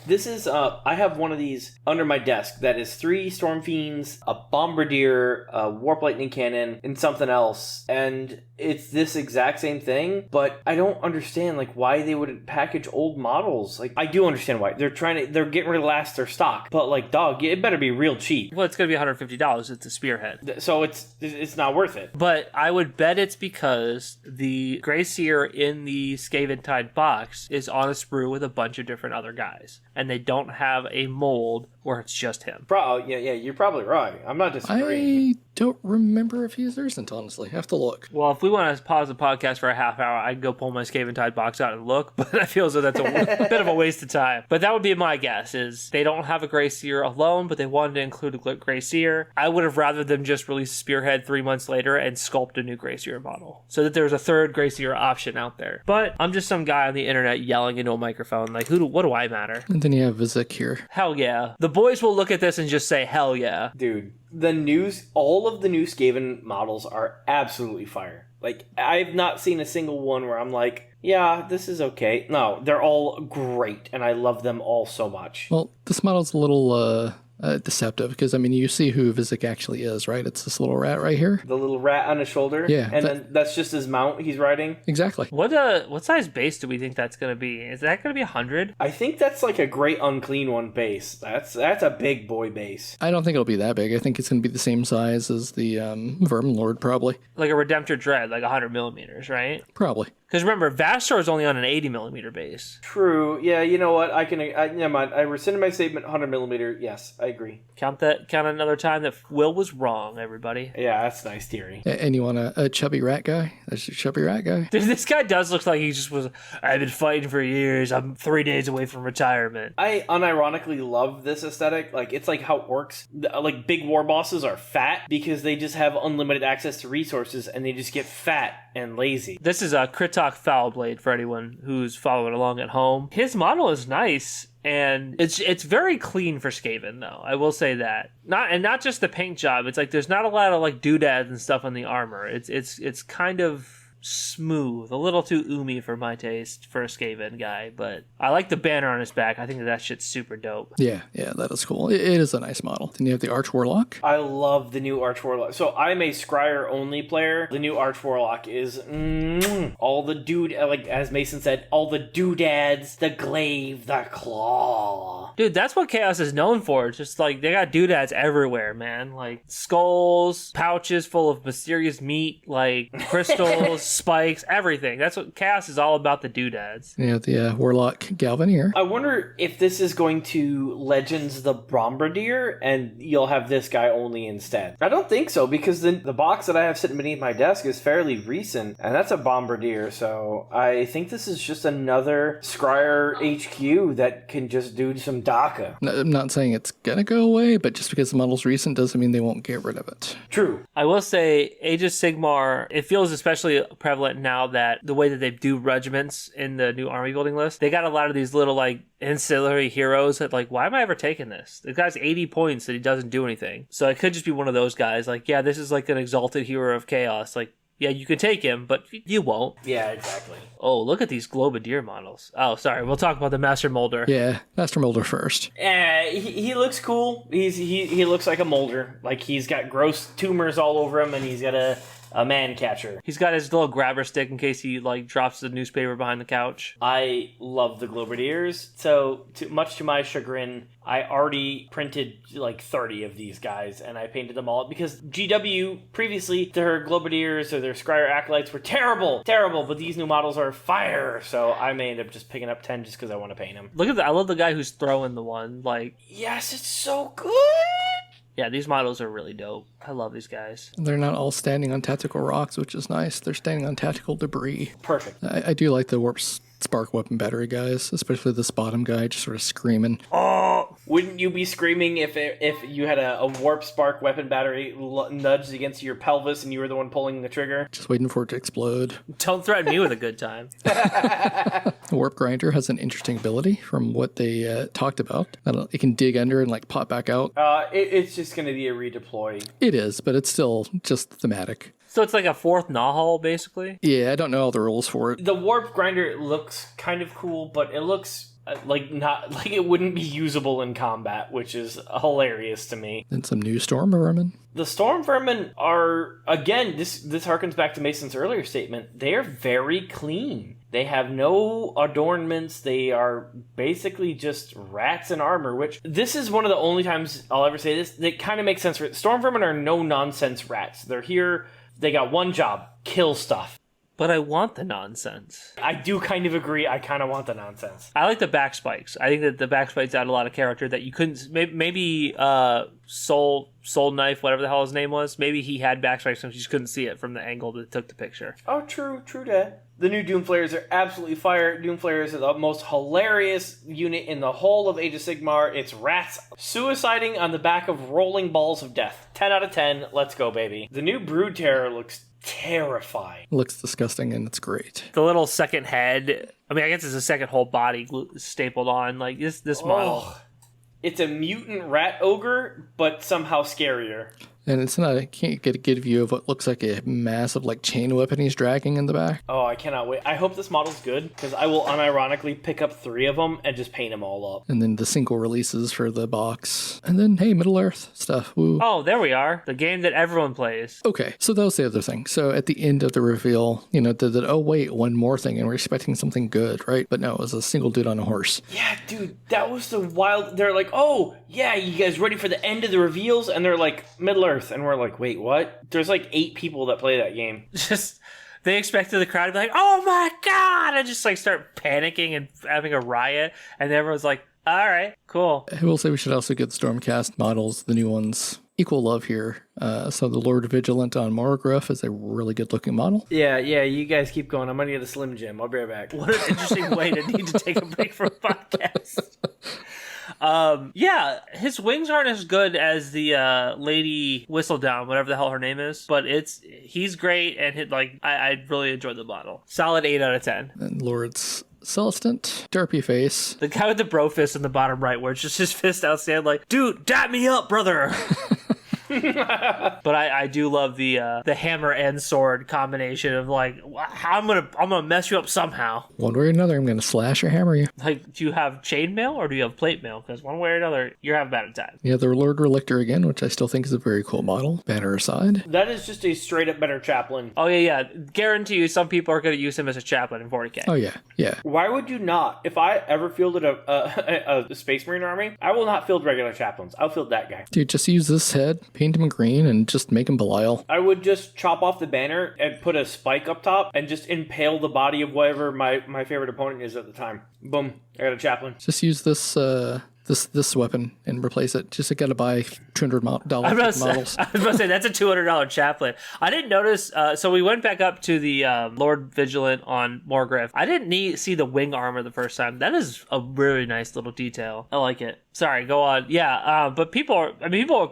this is, I have one of these under my desk that is 3 Storm Fiends, a Bombardier, a Warp Lightning Cannon, and something else. And it's this exact same thing, but I don't understand, like, why they would package old models. Like, I do understand why. They're getting rid of last their stock. But, like, dog, it better be real cheap. Well, it's going to be $150. It's a spearhead. So it's not worth it. But I would bet it's because the Greyseer in the Skaven Tide box is on a sprue with a bunch of different other guys, and they don't have a mold where it's just him. Yeah, you're probably right. I'm not disagreeing. I don't remember if there isn't, honestly. I have to look. Well, if we want to pause the podcast for a half hour, I'd go pull my Skaven Tide box out and look, but I feel as though that's a bit of a waste of time. But that would be my guess, is they don't have a Greyseer alone, but they wanted to include a Greyseer. I would have rather them just release Spearhead 3 months later and sculpt a new Greyseer model, so that there's a third Greyseer option out there. But I'm just some guy on the internet yelling into a microphone, like, what do I matter? And then you have Vizek here. Hell yeah. The boys will look at this and just say, hell yeah. Dude, all of the new Skaven models are absolutely fire. Like, I've not seen a single one where I'm like, yeah, this is okay. No, they're all great, and I love them all so much. Well, this model's a little deceptive because, I mean, you see who Vizik actually is, right? It's this little rat right here. The little rat on his shoulder? Yeah. And then that's just his mount he's riding? Exactly. What size base do we think that's going to be? Is that going to be 100? I think that's like a great unclean one base. That's a big boy base. I don't think it'll be that big. I think it's going to be the same size as the Vermin Lord, probably. Like a Redemptor Dread, like 100 millimeters, right? Probably. Because remember, Vastor is only on an 80 millimeter base. True. Yeah, you know what? Never mind. I rescinded my statement, 100 millimeter. Yes, I agree. Count another time that Will was wrong, everybody. Yeah, that's nice theory. And you want a chubby rat guy? That's your chubby rat guy. Dude, this guy does look like he just was, I've been fighting for years. I'm 3 days away from retirement. I unironically love this aesthetic. Like, it's like how orcs, like big war bosses are fat because they just have unlimited access to resources and they just get fat and lazy. This is a Kritok Foulblade for anyone who's following along at home. His model is nice. And it's very clean for Skaven, though. I will say that. Not just the paint job. It's like there's not a lot of like doodads and stuff on the armor. It's kind of smooth, a little too oomy for my taste for a Skaven guy, but I like the banner on his back. I think that shit's super dope. Yeah, that is cool. It is a nice model. Then you have the Arch Warlock. I love the new Arch Warlock. So I'm a Scryer only player. The new Arch Warlock is all the dude, like as Mason said, all the doodads, the glaive, the claw. Dude, that's what Chaos is known for. It's just like they got doodads everywhere, man. Like skulls, pouches full of mysterious meat, like crystals, spikes, everything. That's what Chaos is all about, the doodads. Yeah, the Warlock Galvanier. I wonder if this is going to Legends the Bombardier and you'll have this guy only instead. I don't think so because the box that I have sitting beneath my desk is fairly recent and that's a Bombardier. So I think this is just another Scryer HQ that can just do some DACA. I'm not saying it's gonna go away, but just because the model's recent doesn't mean they won't get rid of it. True. I will say Age of Sigmar, it feels especially prevalent now that the way that they do regiments in the new army building list, they got a lot of these little like ancillary heroes that like, why am I ever taking this? The guy's 80 points that he doesn't do anything. So it could just be one of those guys like, yeah, this is like an exalted hero of chaos. Like, yeah, you can take him, but you won't. Yeah, exactly. Oh, look at these Globadier models. Oh, sorry. We'll talk about the Master Molder. Yeah, Master Molder first. He looks cool. He looks like a molder. Like he's got gross tumors all over him and he's got a man catcher. He's got his little grabber stick in case he like drops the newspaper behind the couch. I love the Globadiers. So much to my chagrin, I already printed like 30 of these guys and I painted them all because GW previously their Globadiers or their Scryer Acolytes were terrible, but these new models are fire. So I may end up just picking up 10 just because I want to paint them. Look at that. I love the guy who's throwing the one. Like, yes, it's so good. Yeah, these models are really dope. I love these guys. They're not all standing on tactical rocks, which is nice. They're standing on tactical debris. Perfect. I do like the Warp Spark Weapon Battery guys, especially this bottom guy just sort of screaming. Oh! Wouldn't you be screaming if you had a Warp Spark Weapon Battery nudged against your pelvis and you were the one pulling the trigger? Just waiting for it to explode. Don't threaten me with a good time. The Warp Grinder has an interesting ability from what they talked about. It can dig under and like pop back out. It's just going to be a redeploy. It is, but it's still just thematic. So it's like a fourth Nahal, basically? Yeah, I don't know all the rules for it. The Warp Grinder looks kind of cool, but it looks like not like it wouldn't be usable in combat, which is hilarious to me. And some new Storm Vermin. The Storm Vermin are, again, this harkens back to Mason's earlier statement, they're very clean. They have no adornments. They are basically just rats in armor, which this is one of the only times I'll ever say this. It kind of makes sense. Storm Vermin are no-nonsense rats. They're here. They got one job, kill stuff. But I want the nonsense. I do kind of agree. I kind of want the nonsense. I like the back spikes. I think that the back spikes add a lot of character that you couldn't... Maybe Soul Knife, whatever the hell his name was, maybe he had back spikes and you just couldn't see it from the angle that took the picture. Oh, true that. The new Doomflayers are absolutely fire. Doomflayers are the most hilarious unit in the whole of Age of Sigmar. It's rats suiciding on the back of rolling balls of death. 10 out of 10. Let's go, baby. The new Brood Terror looks terrifying. Looks disgusting and it's great. The little second head, I mean, I guess it's a second whole body stapled on. Like, this model. It's a mutant rat ogre, but somehow scarier. And it's not, I can't get a good view of what looks like a massive like chain weapon he's dragging in the back. Oh, I cannot wait. I hope this model's good, because I will unironically pick up 3 of them and just paint them all up. And then the single releases for the box. And then, hey, Middle Earth stuff. Woo. Oh, there we are. The game that everyone plays. Okay, so that was the other thing. So at the end of the reveal, oh wait, one more thing, and we're expecting something good, right? But no, it was a single dude on a horse. Yeah, dude, that was the wild... They're like, oh, yeah, you guys ready for the end of the reveals? And they're like, Middle Earth. And we're like, wait, what? There's like 8 people that play that game. Just... They expected the crowd to be like, oh my god, and just like start panicking and having a riot. And everyone's like, all right, cool. I will say we should also get the Stormcast models, the new ones, equal love here. So the Lord Vigilant on Morograph is a really good looking model. Yeah, you guys keep going. I'm going to get a Slim Jim. I'll be right back. What an interesting way to need to take a break from a podcast. Yeah, his wings aren't as good as the Lady Whistledown, whatever the hell her name is, but he's great, and I really enjoyed the model. Solid 8 out of 10. And Lord's Celestant, derpy face. The guy with the bro fist in the bottom right, where it's just his fist outstanding, like, dude, dap me up, brother. But I do love the hammer and sword combination of like, I'm gonna mess you up somehow. One way or another, I'm gonna slash or hammer you. Like, do you have chainmail or do you have plate mail? Because one way or another, you're having bad time. Yeah, the Lord Relictor again, which I still think is a very cool model. Banner aside. That is just a straight up better chaplain. Oh yeah. Guarantee you, some people are gonna use him as a chaplain in 40K. Oh yeah. Why would you not? If I ever fielded a Space Marine army, I will not field regular chaplains. I'll field that guy. Dude, just use this head, paint him green, and just make him Belial. I would just chop off the banner and put a spike up top and just impale the body of whatever my favorite opponent is at the time. Boom. I got a chaplain. Just use this this weapon and replace it. Just gotta buy $200 models. I was about to say that's a $200 chaplain. I didn't notice. So we went back up to the Lord Vigilant on Morgriff. I didn't see the wing armor the first time. That is a really nice little detail. I like it. Sorry, go on. Yeah, but people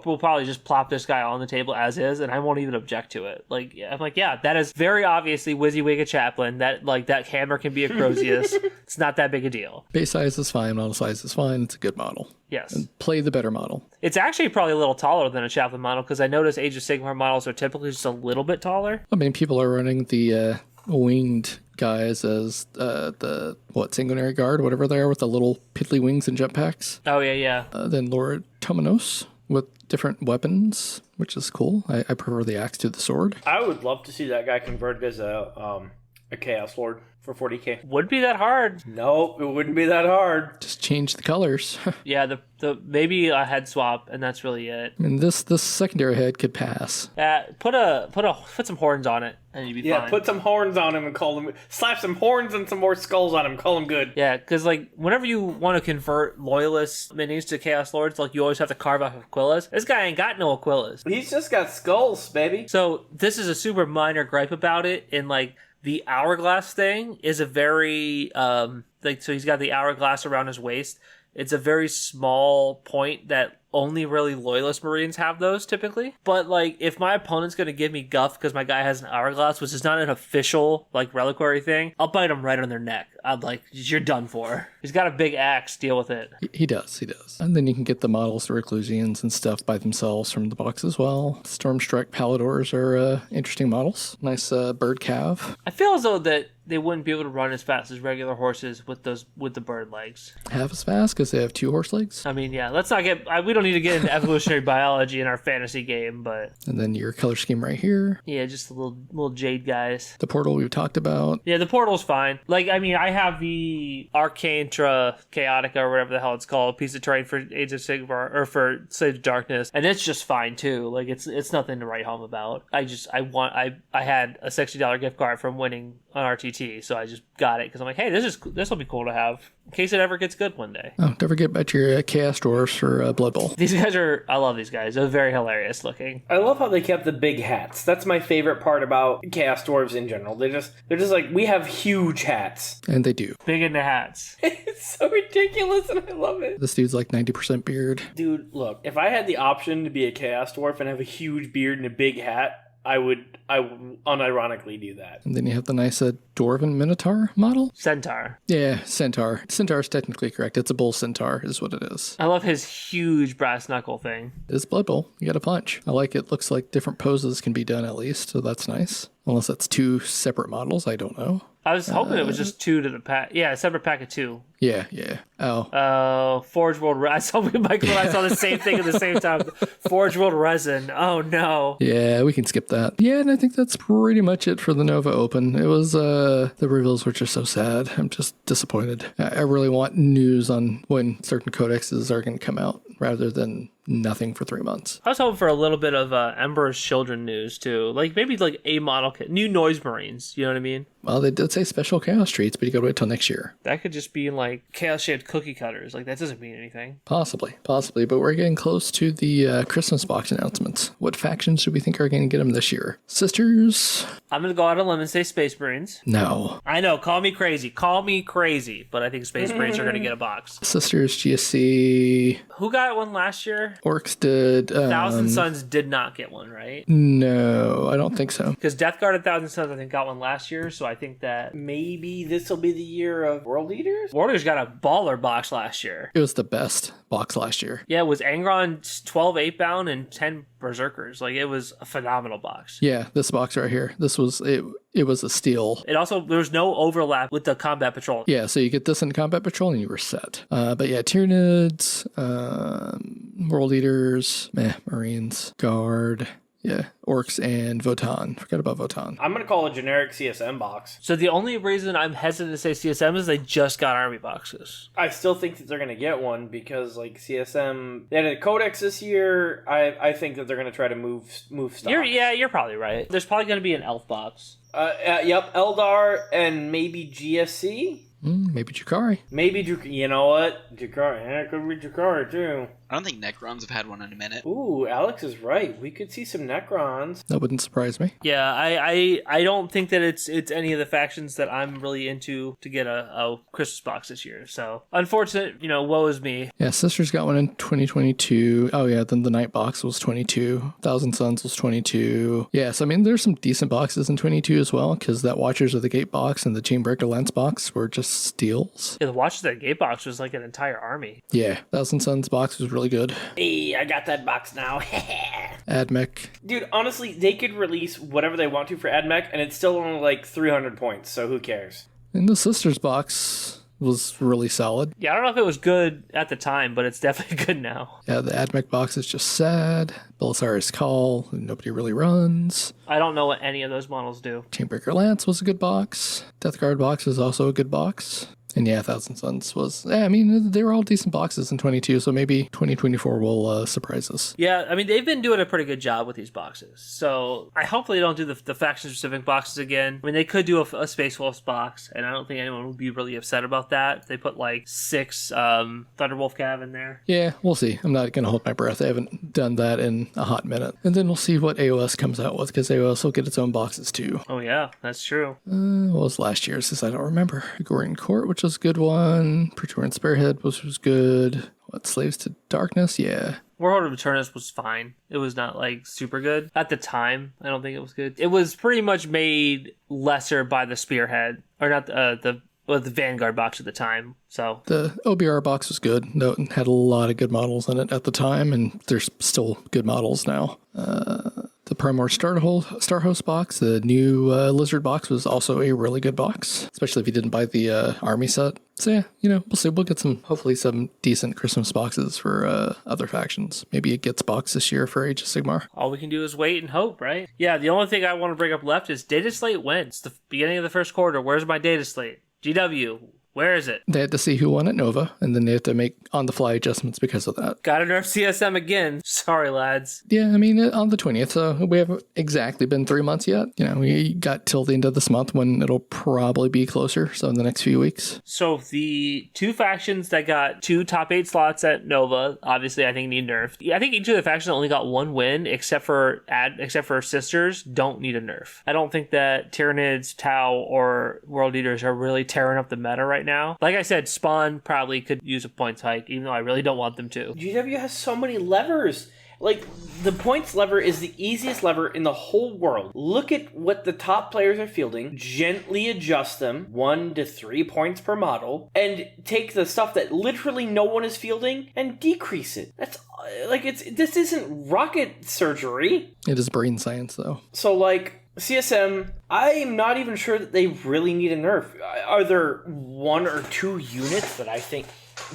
will probably just plop this guy on the table as is, and I won't even object to it. Like, I'm like, yeah, that is very obviously WYSIWYG a chaplain. That hammer can be a Crozius. It's not that big a deal. Base size is fine. Model size is fine. It's a good model. Yes. And play the better model. It's actually probably a little taller than a chaplain model, because I notice Age of Sigmar models are typically just a little bit taller. I mean, people are running the winged guys as Sanguinary Guard, whatever they are, with the little piddly wings and jetpacks. Oh, yeah. Then Lord Tomanos with different weapons, which is cool. I prefer the axe to the sword. I would love to see that guy converted as a Chaos Lord for 40K. Would be that hard. Nope, it wouldn't be that hard. Just change the colors. Yeah, the maybe a head swap, and that's really it. I mean, this secondary head could pass. Put some horns on it, and you'd be fine. Yeah, put some horns on him and call him. Slap some horns and some more skulls on him. Call him good. Yeah, because like whenever you want to convert loyalist minis to Chaos Lords, like you always have to carve off Aquilas. This guy ain't got no Aquilas. He's just got skulls, baby. So this is a super minor gripe about it, and like. The hourglass thing is a very, so he's got the hourglass around his waist. It's a very small point that only really loyalist Marines have those typically. But like, if my opponent's going to give me guff because my guy has an hourglass, which is not an official like reliquary thing, I'll bite him right on their neck. I'm like, you're done for. He's got a big axe, deal with it. He does. And then you can get the models, the Reclusians and stuff by themselves from the box as well. Stormstrike Palladors are interesting models. Nice bird cav. I feel as though that they wouldn't be able to run as fast as regular horses with the bird legs. Half as fast because they have 2 horse legs. I mean, yeah, let's not get... we don't need to get into evolutionary biology in our fantasy game, but... And then your color scheme right here. Yeah, just the little jade guys. The portal we've talked about. Yeah, the portal's fine. Like, I mean, I have the Arcantra Chaotica or whatever the hell it's called, piece of terrain for Age of Sigmar, or for Slave of Darkness, and it's just fine, too. Like, it's nothing to write home about. I had a $60 gift card from winning on RTT, so I just got it because I'm like, hey, this will be cool to have in case it ever gets good one day. Oh, don't forget about your Chaos Dwarfs for Blood Bowl. These guys I love these guys. They're very hilarious looking. I love how they kept the big hats. That's my favorite part about Chaos Dwarves in general. They're just like, we have huge hats. And they do. Big into hats. It's so ridiculous and I love it. This dude's like 90% beard. Dude, look, if I had the option to be a Chaos Dwarf and have a huge beard and a big hat, I would unironically do that. And then you have the nice Dwarven Minotaur model. Centaur. Yeah, Centaur. Centaur is technically correct. It's a bull centaur is what it is. I love his huge brass knuckle thing. It's Blood Bowl. You got a punch. I like it. Looks like different poses can be done at least, so that's nice. Unless that's two separate models, I don't know. I was hoping it was just 2 to the pack. Yeah, a separate pack of 2. Yeah. Oh. Forge World Resin. I saw Michael and I saw the same thing at the same time. Forge World Resin. Oh, no. Yeah, we can skip that. Yeah, and I think that's pretty much it for the Nova Open. It was, the reveals were just so sad. I'm just disappointed. I really want news on when certain codexes are going to come out rather than nothing for 3 months. I was hoping for a little bit of Emperor's Children news, too. Like, maybe like a model kit. New Noise Marines. You know what I mean? Well, they did say special Chaos treats, but you gotta wait till next year. That could just be like Chaos-shaped cookie cutters. Like, that doesn't mean anything. Possibly. But we're getting close to the Christmas box announcements. What factions do we think are going to get them this year? Sisters? I'm going to go out on a limb and say Space Marines. No. I know, call me crazy, but I think Space Marines are going to get a box. Sisters, GSC. Who got one last year? Orcs did. Thousand Sons did not get one, right? No, I don't think so. Because Death Guard and Thousand Sons, I think, got one last year, so I think that Maybe this will be the year of World Eaters? Warriors got a baller box last year. It was the best box last year. Yeah, it was Angron 12 8-bound and 10 Berserkers. Like, it was a phenomenal box. Yeah, this box right here. This was it. It was a steal. It also, there was no overlap with the Combat Patrol. Yeah, so you get this in Combat Patrol and you were set. But yeah, Tyranids, World Eaters, Marines, Guard. Yeah, Orcs and Votann. Forgot about Votann. I'm going to call it a generic CSM box. So the only reason I'm hesitant to say CSM is they just got army boxes. I still think that they're going to get one because, like, CSM, they had a Codex this year. I think that they're going to try to move stuff. You're probably right. There's probably going to be an elf box. Yep, Eldar and maybe GSC. Maybe Jakari. You know what? Jakari. Yeah, it could be Jakari, too. I don't think Necrons have had one in a minute. Ooh, Alex is right. We could see some Necrons. That wouldn't surprise me. Yeah, I don't think that it's any of the factions that I'm really into to get a Christmas box this year. So, unfortunate, woe is me. Yeah, Sisters got one in 2022. Oh, yeah, then the Night box was 22. Thousand Sons was 22. Yeah, so, I mean, there's some decent boxes in 22 as well, because that Watchers of the Gate box and the Chainbreaker Lance box were just steals. Yeah, the Watchers of the Gate box was like an entire army. Yeah, Thousand Sons box was really good. Hey, I got that box now. AdMech. Dude, honestly, they could release whatever they want to for AdMech, and it's still only like 300 points, so who cares? And the Sisters box was really solid. Yeah, I don't know if it was good at the time, but it's definitely good now. Yeah, the AdMech box is just sad. Belisarius Call, nobody really runs. I don't know what any of those models do. Chainbreaker Lance was a good box. Death Guard box is also a good box. And yeah, Thousand Sons was, they were all decent boxes in 22, so maybe 2024 will surprise us. Yeah, I mean, they've been doing a pretty good job with these boxes. So I hope they don't do the faction-specific boxes again. I mean, they could do a Space Wolves box, and I don't think anyone would be really upset about that. They put like 6 Thunderwolf Cav in there. Yeah, we'll see. I'm not going to hold my breath. I haven't done that in a hot minute. And then we'll see what AOS comes out with, because AOS will get its own boxes too. Oh yeah, that's true. What was last year's? Since I don't remember. Gregorian Court, which was a good one. Praetorian Spearhead, which was good. What, Slaves to Darkness? Yeah. Warlord of Eternus was fine. It was not like super good. At the time, I don't think it was good. It was pretty much made lesser by the Spearhead. Or not the Vanguard box at the time. So the OBR box was good. It had a lot of good models in it at the time, and there's still good models now. The Primor Starhost box, the new Lizard box was also a really good box, especially if you didn't buy the army set. So yeah, we'll see. We'll get hopefully some decent Christmas boxes for other factions. Maybe it gets box this year for Age of Sigmar. All we can do is wait and hope, right? Yeah, the only thing I want to bring up left is data slate wins. It's the beginning of the first quarter. Where's my data slate? GW, where is it? They had to see who won at Nova, and then they had to make on-the-fly adjustments because of that. Gotta nerf CSM again. Sorry, lads. Yeah, I mean, on the 20th, so we haven't exactly been 3 months yet. We got till the end of this month when it'll probably be closer, so in the next few weeks. So the 2 factions that got 2 top 8 slots at Nova, obviously I think need nerf. I think each of the factions that only got 1 win, except for Sisters, don't need a nerf. I don't think that Tyranids, Tau, or World Eaters are really tearing up the meta right now. Like I said, Spawn probably could use a points hike, even though I really don't want them to. GW has so many levers. Like, the points lever is the easiest lever in the whole world. Look at what the top players are fielding, gently adjust them 1 to 3 points per model, and take the stuff that literally no one is fielding and decrease it. That's like, this isn't rocket surgery. It is brain science, though. So, like, CSM, I'm not even sure that they really need a nerf. Are there 1 or 2 units that I think...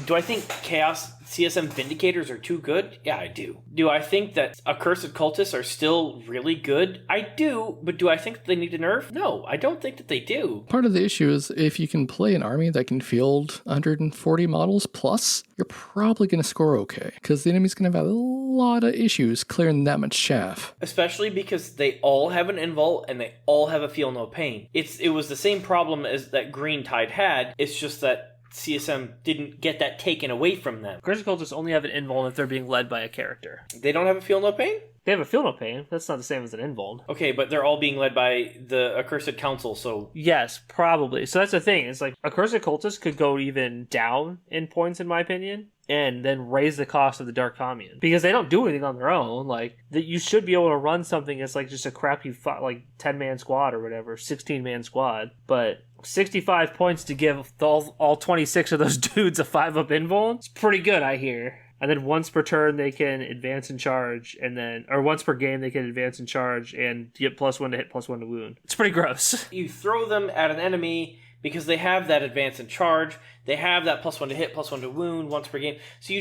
Do I think Chaos CSM Vindicators are too good? Yeah, I do. Do I think that Accursed Cultists are still really good? I do, but do I think that they need a nerf? No, I don't think that they do. Part of the issue is if you can play an army that can field 140 models plus, you're probably going to score okay, because the enemy's going to have a lot of issues clearing that much chaff. Especially because they all have an invul and they all have a feel no pain. It was the same problem as that Green Tide had, it's just that CSM didn't get that taken away from them. Accursed Cultists only have an invuln if they're being led by a character. They don't have a feel no pain? They have a feel no pain. That's not the same as an invuln. Okay, but they're all being led by the Accursed Council, so... Yes, probably. So that's the thing. It's like, Accursed Cultists could go even down in points, in my opinion, and then raise the cost of the Dark Commune. Because they don't do anything on their own. Like, that you should be able to run something that's like just a crappy, like, 10-man squad or whatever, 16-man squad, but... 65 points to give all 26 of those dudes a 5-up invuln. It's pretty good, I hear. And then once per turn they can advance and charge, and then, or once per game they can advance and charge and get +1 to hit, +1 to wound. It's pretty gross. You throw them at an enemy because they have that advance and charge. They have that +1 to hit, +1 to wound once per game. So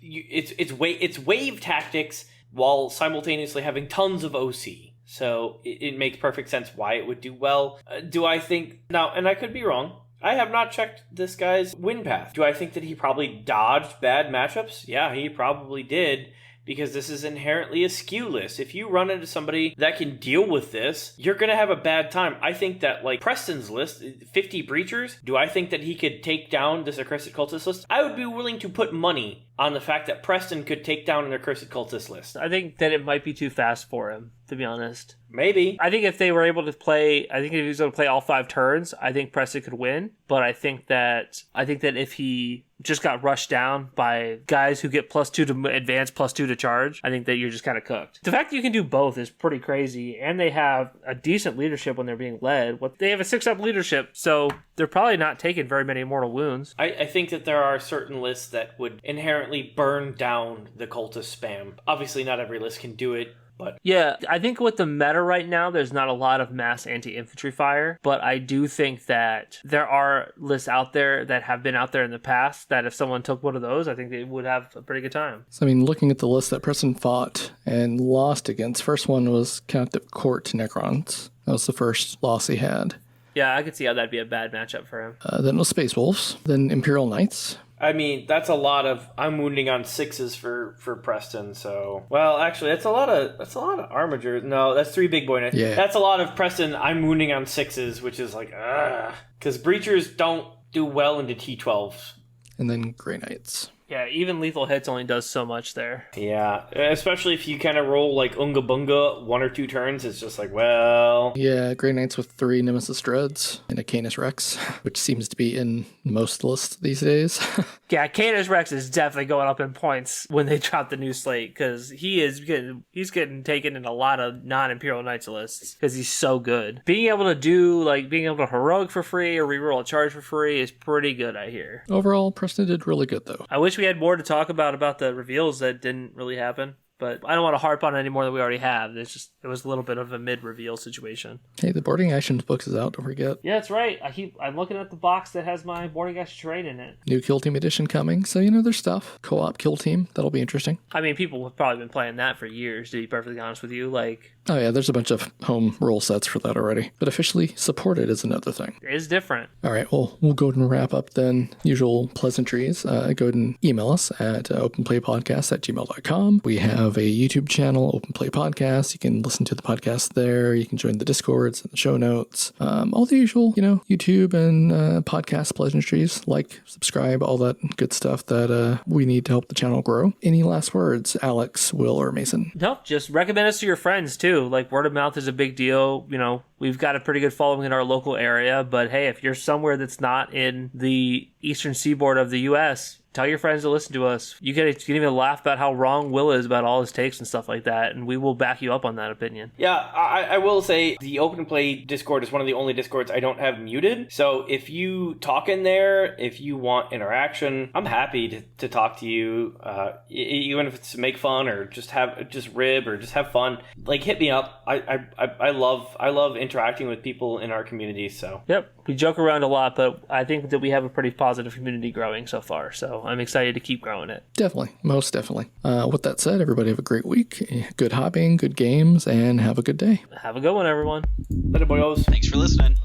it's wave tactics while simultaneously having tons of OC. So it makes perfect sense why it would do well. Do I think... Now, and I could be wrong. I have not checked this guy's win path. Do I think that he probably dodged bad matchups? Yeah, he probably did. Because this is inherently a skew list. If you run into somebody that can deal with this, you're going to have a bad time. I think that, like, Preston's list, 50 Breachers, do I think that he could take down this Accursed Cultist list? I would be willing to put money on the fact that Preston could take down an Accursed Cultist list. I think that it might be too fast for him, to be honest. Maybe. I think if they were able to play, I think if he was able to play all 5 turns, I think Preston could win. But I think that if he just got rushed down by guys who get +2 to advance, +2 to charge, I think that you're just kind of cooked. The fact that you can do both is pretty crazy, and they have a decent leadership when they're being led. They have a 6-up leadership, so they're probably not taking very many mortal wounds. I think that there are certain lists that would inherently burn down the cultist spam. Obviously, not every list can do it. But yeah, I think with the meta right now, there's not a lot of mass anti-infantry fire, but I do think that there are lists out there that have been out there in the past that if someone took one of those, I think they would have a pretty good time. So, I mean, looking at the list that Preston fought and lost against, first one was Captive Court Necrons. That was the first loss he had. Yeah, I could see how that'd be a bad matchup for him. Then it was Space Wolves, then Imperial Knights. I mean, that's a lot of I'm wounding on 6s for Preston, so well actually that's a lot of Armiger. No, that's 3 big boy knights. Yeah. That's a lot of Preston I'm wounding on 6s, which is like because breachers don't do well into T12s. And then Grey Knights. Yeah, even lethal hits only does so much there. Yeah, especially if you kind of roll like Unga Bunga 1 or 2 turns, it's just like, well... Yeah, Grey Knights with 3 Nemesis Dreads and a Canis Rex, which seems to be in most lists these days. Yeah, Canis Rex is definitely going up in points when they drop the new slate, because he's getting taken in a lot of non-Imperial Knights lists, because he's so good. Being able to heroic for free or reroll a charge for free is pretty good, I hear. Overall, Preston did really good, though. I wish we had more to talk about the reveals that didn't really happen, but I don't want to harp on it any more than we already have. It was a little bit of a mid-reveal situation. Hey, the Boarding Actions books is out, don't forget. Yeah, that's right. I'm looking at the box that has my Boarding Action terrain in it. New Kill Team edition coming, so there's stuff. Co-op Kill Team, that'll be interesting. I mean, people have probably been playing that for years, to be perfectly honest with you. Oh yeah, there's a bunch of home rule sets for that already. But officially supported is another thing. It is different. All right, well, we'll go ahead and wrap up then. Usual pleasantries. Go ahead and email us at openplaypodcast@gmail.com. We have a YouTube channel, Open Play Podcast. You can listen to the podcast there. You can join the Discords and the show notes. All the usual, YouTube and podcast pleasantries. Like, subscribe, all that good stuff that we need to help the channel grow. Any last words, Alex, Will, or Mason? No, just recommend us to your friends, too. Word of mouth is a big deal. We've got a pretty good following in our local area, but hey, if you're somewhere that's not in the eastern seaboard of the U.S., Tell your friends to listen to us. You can even laugh about how wrong Will is about all his takes and stuff like that, and we will back you up on that opinion. Yeah, I will say the Open Play Discord is one of the only Discords I don't have muted. So if you talk in there, if you want interaction, I'm happy to talk to you, even if it's to make fun or just rib or just have fun. Like, hit me up. I love interacting with people in our community. So yep, we joke around a lot, but I think that we have a pretty positive community growing so far. So I'm excited to keep growing it. Definitely, most definitely. With that said, everybody have a great week, good hobbying, good games, and have a good day. Have a good one, everyone. Later, boyos. Thanks for listening.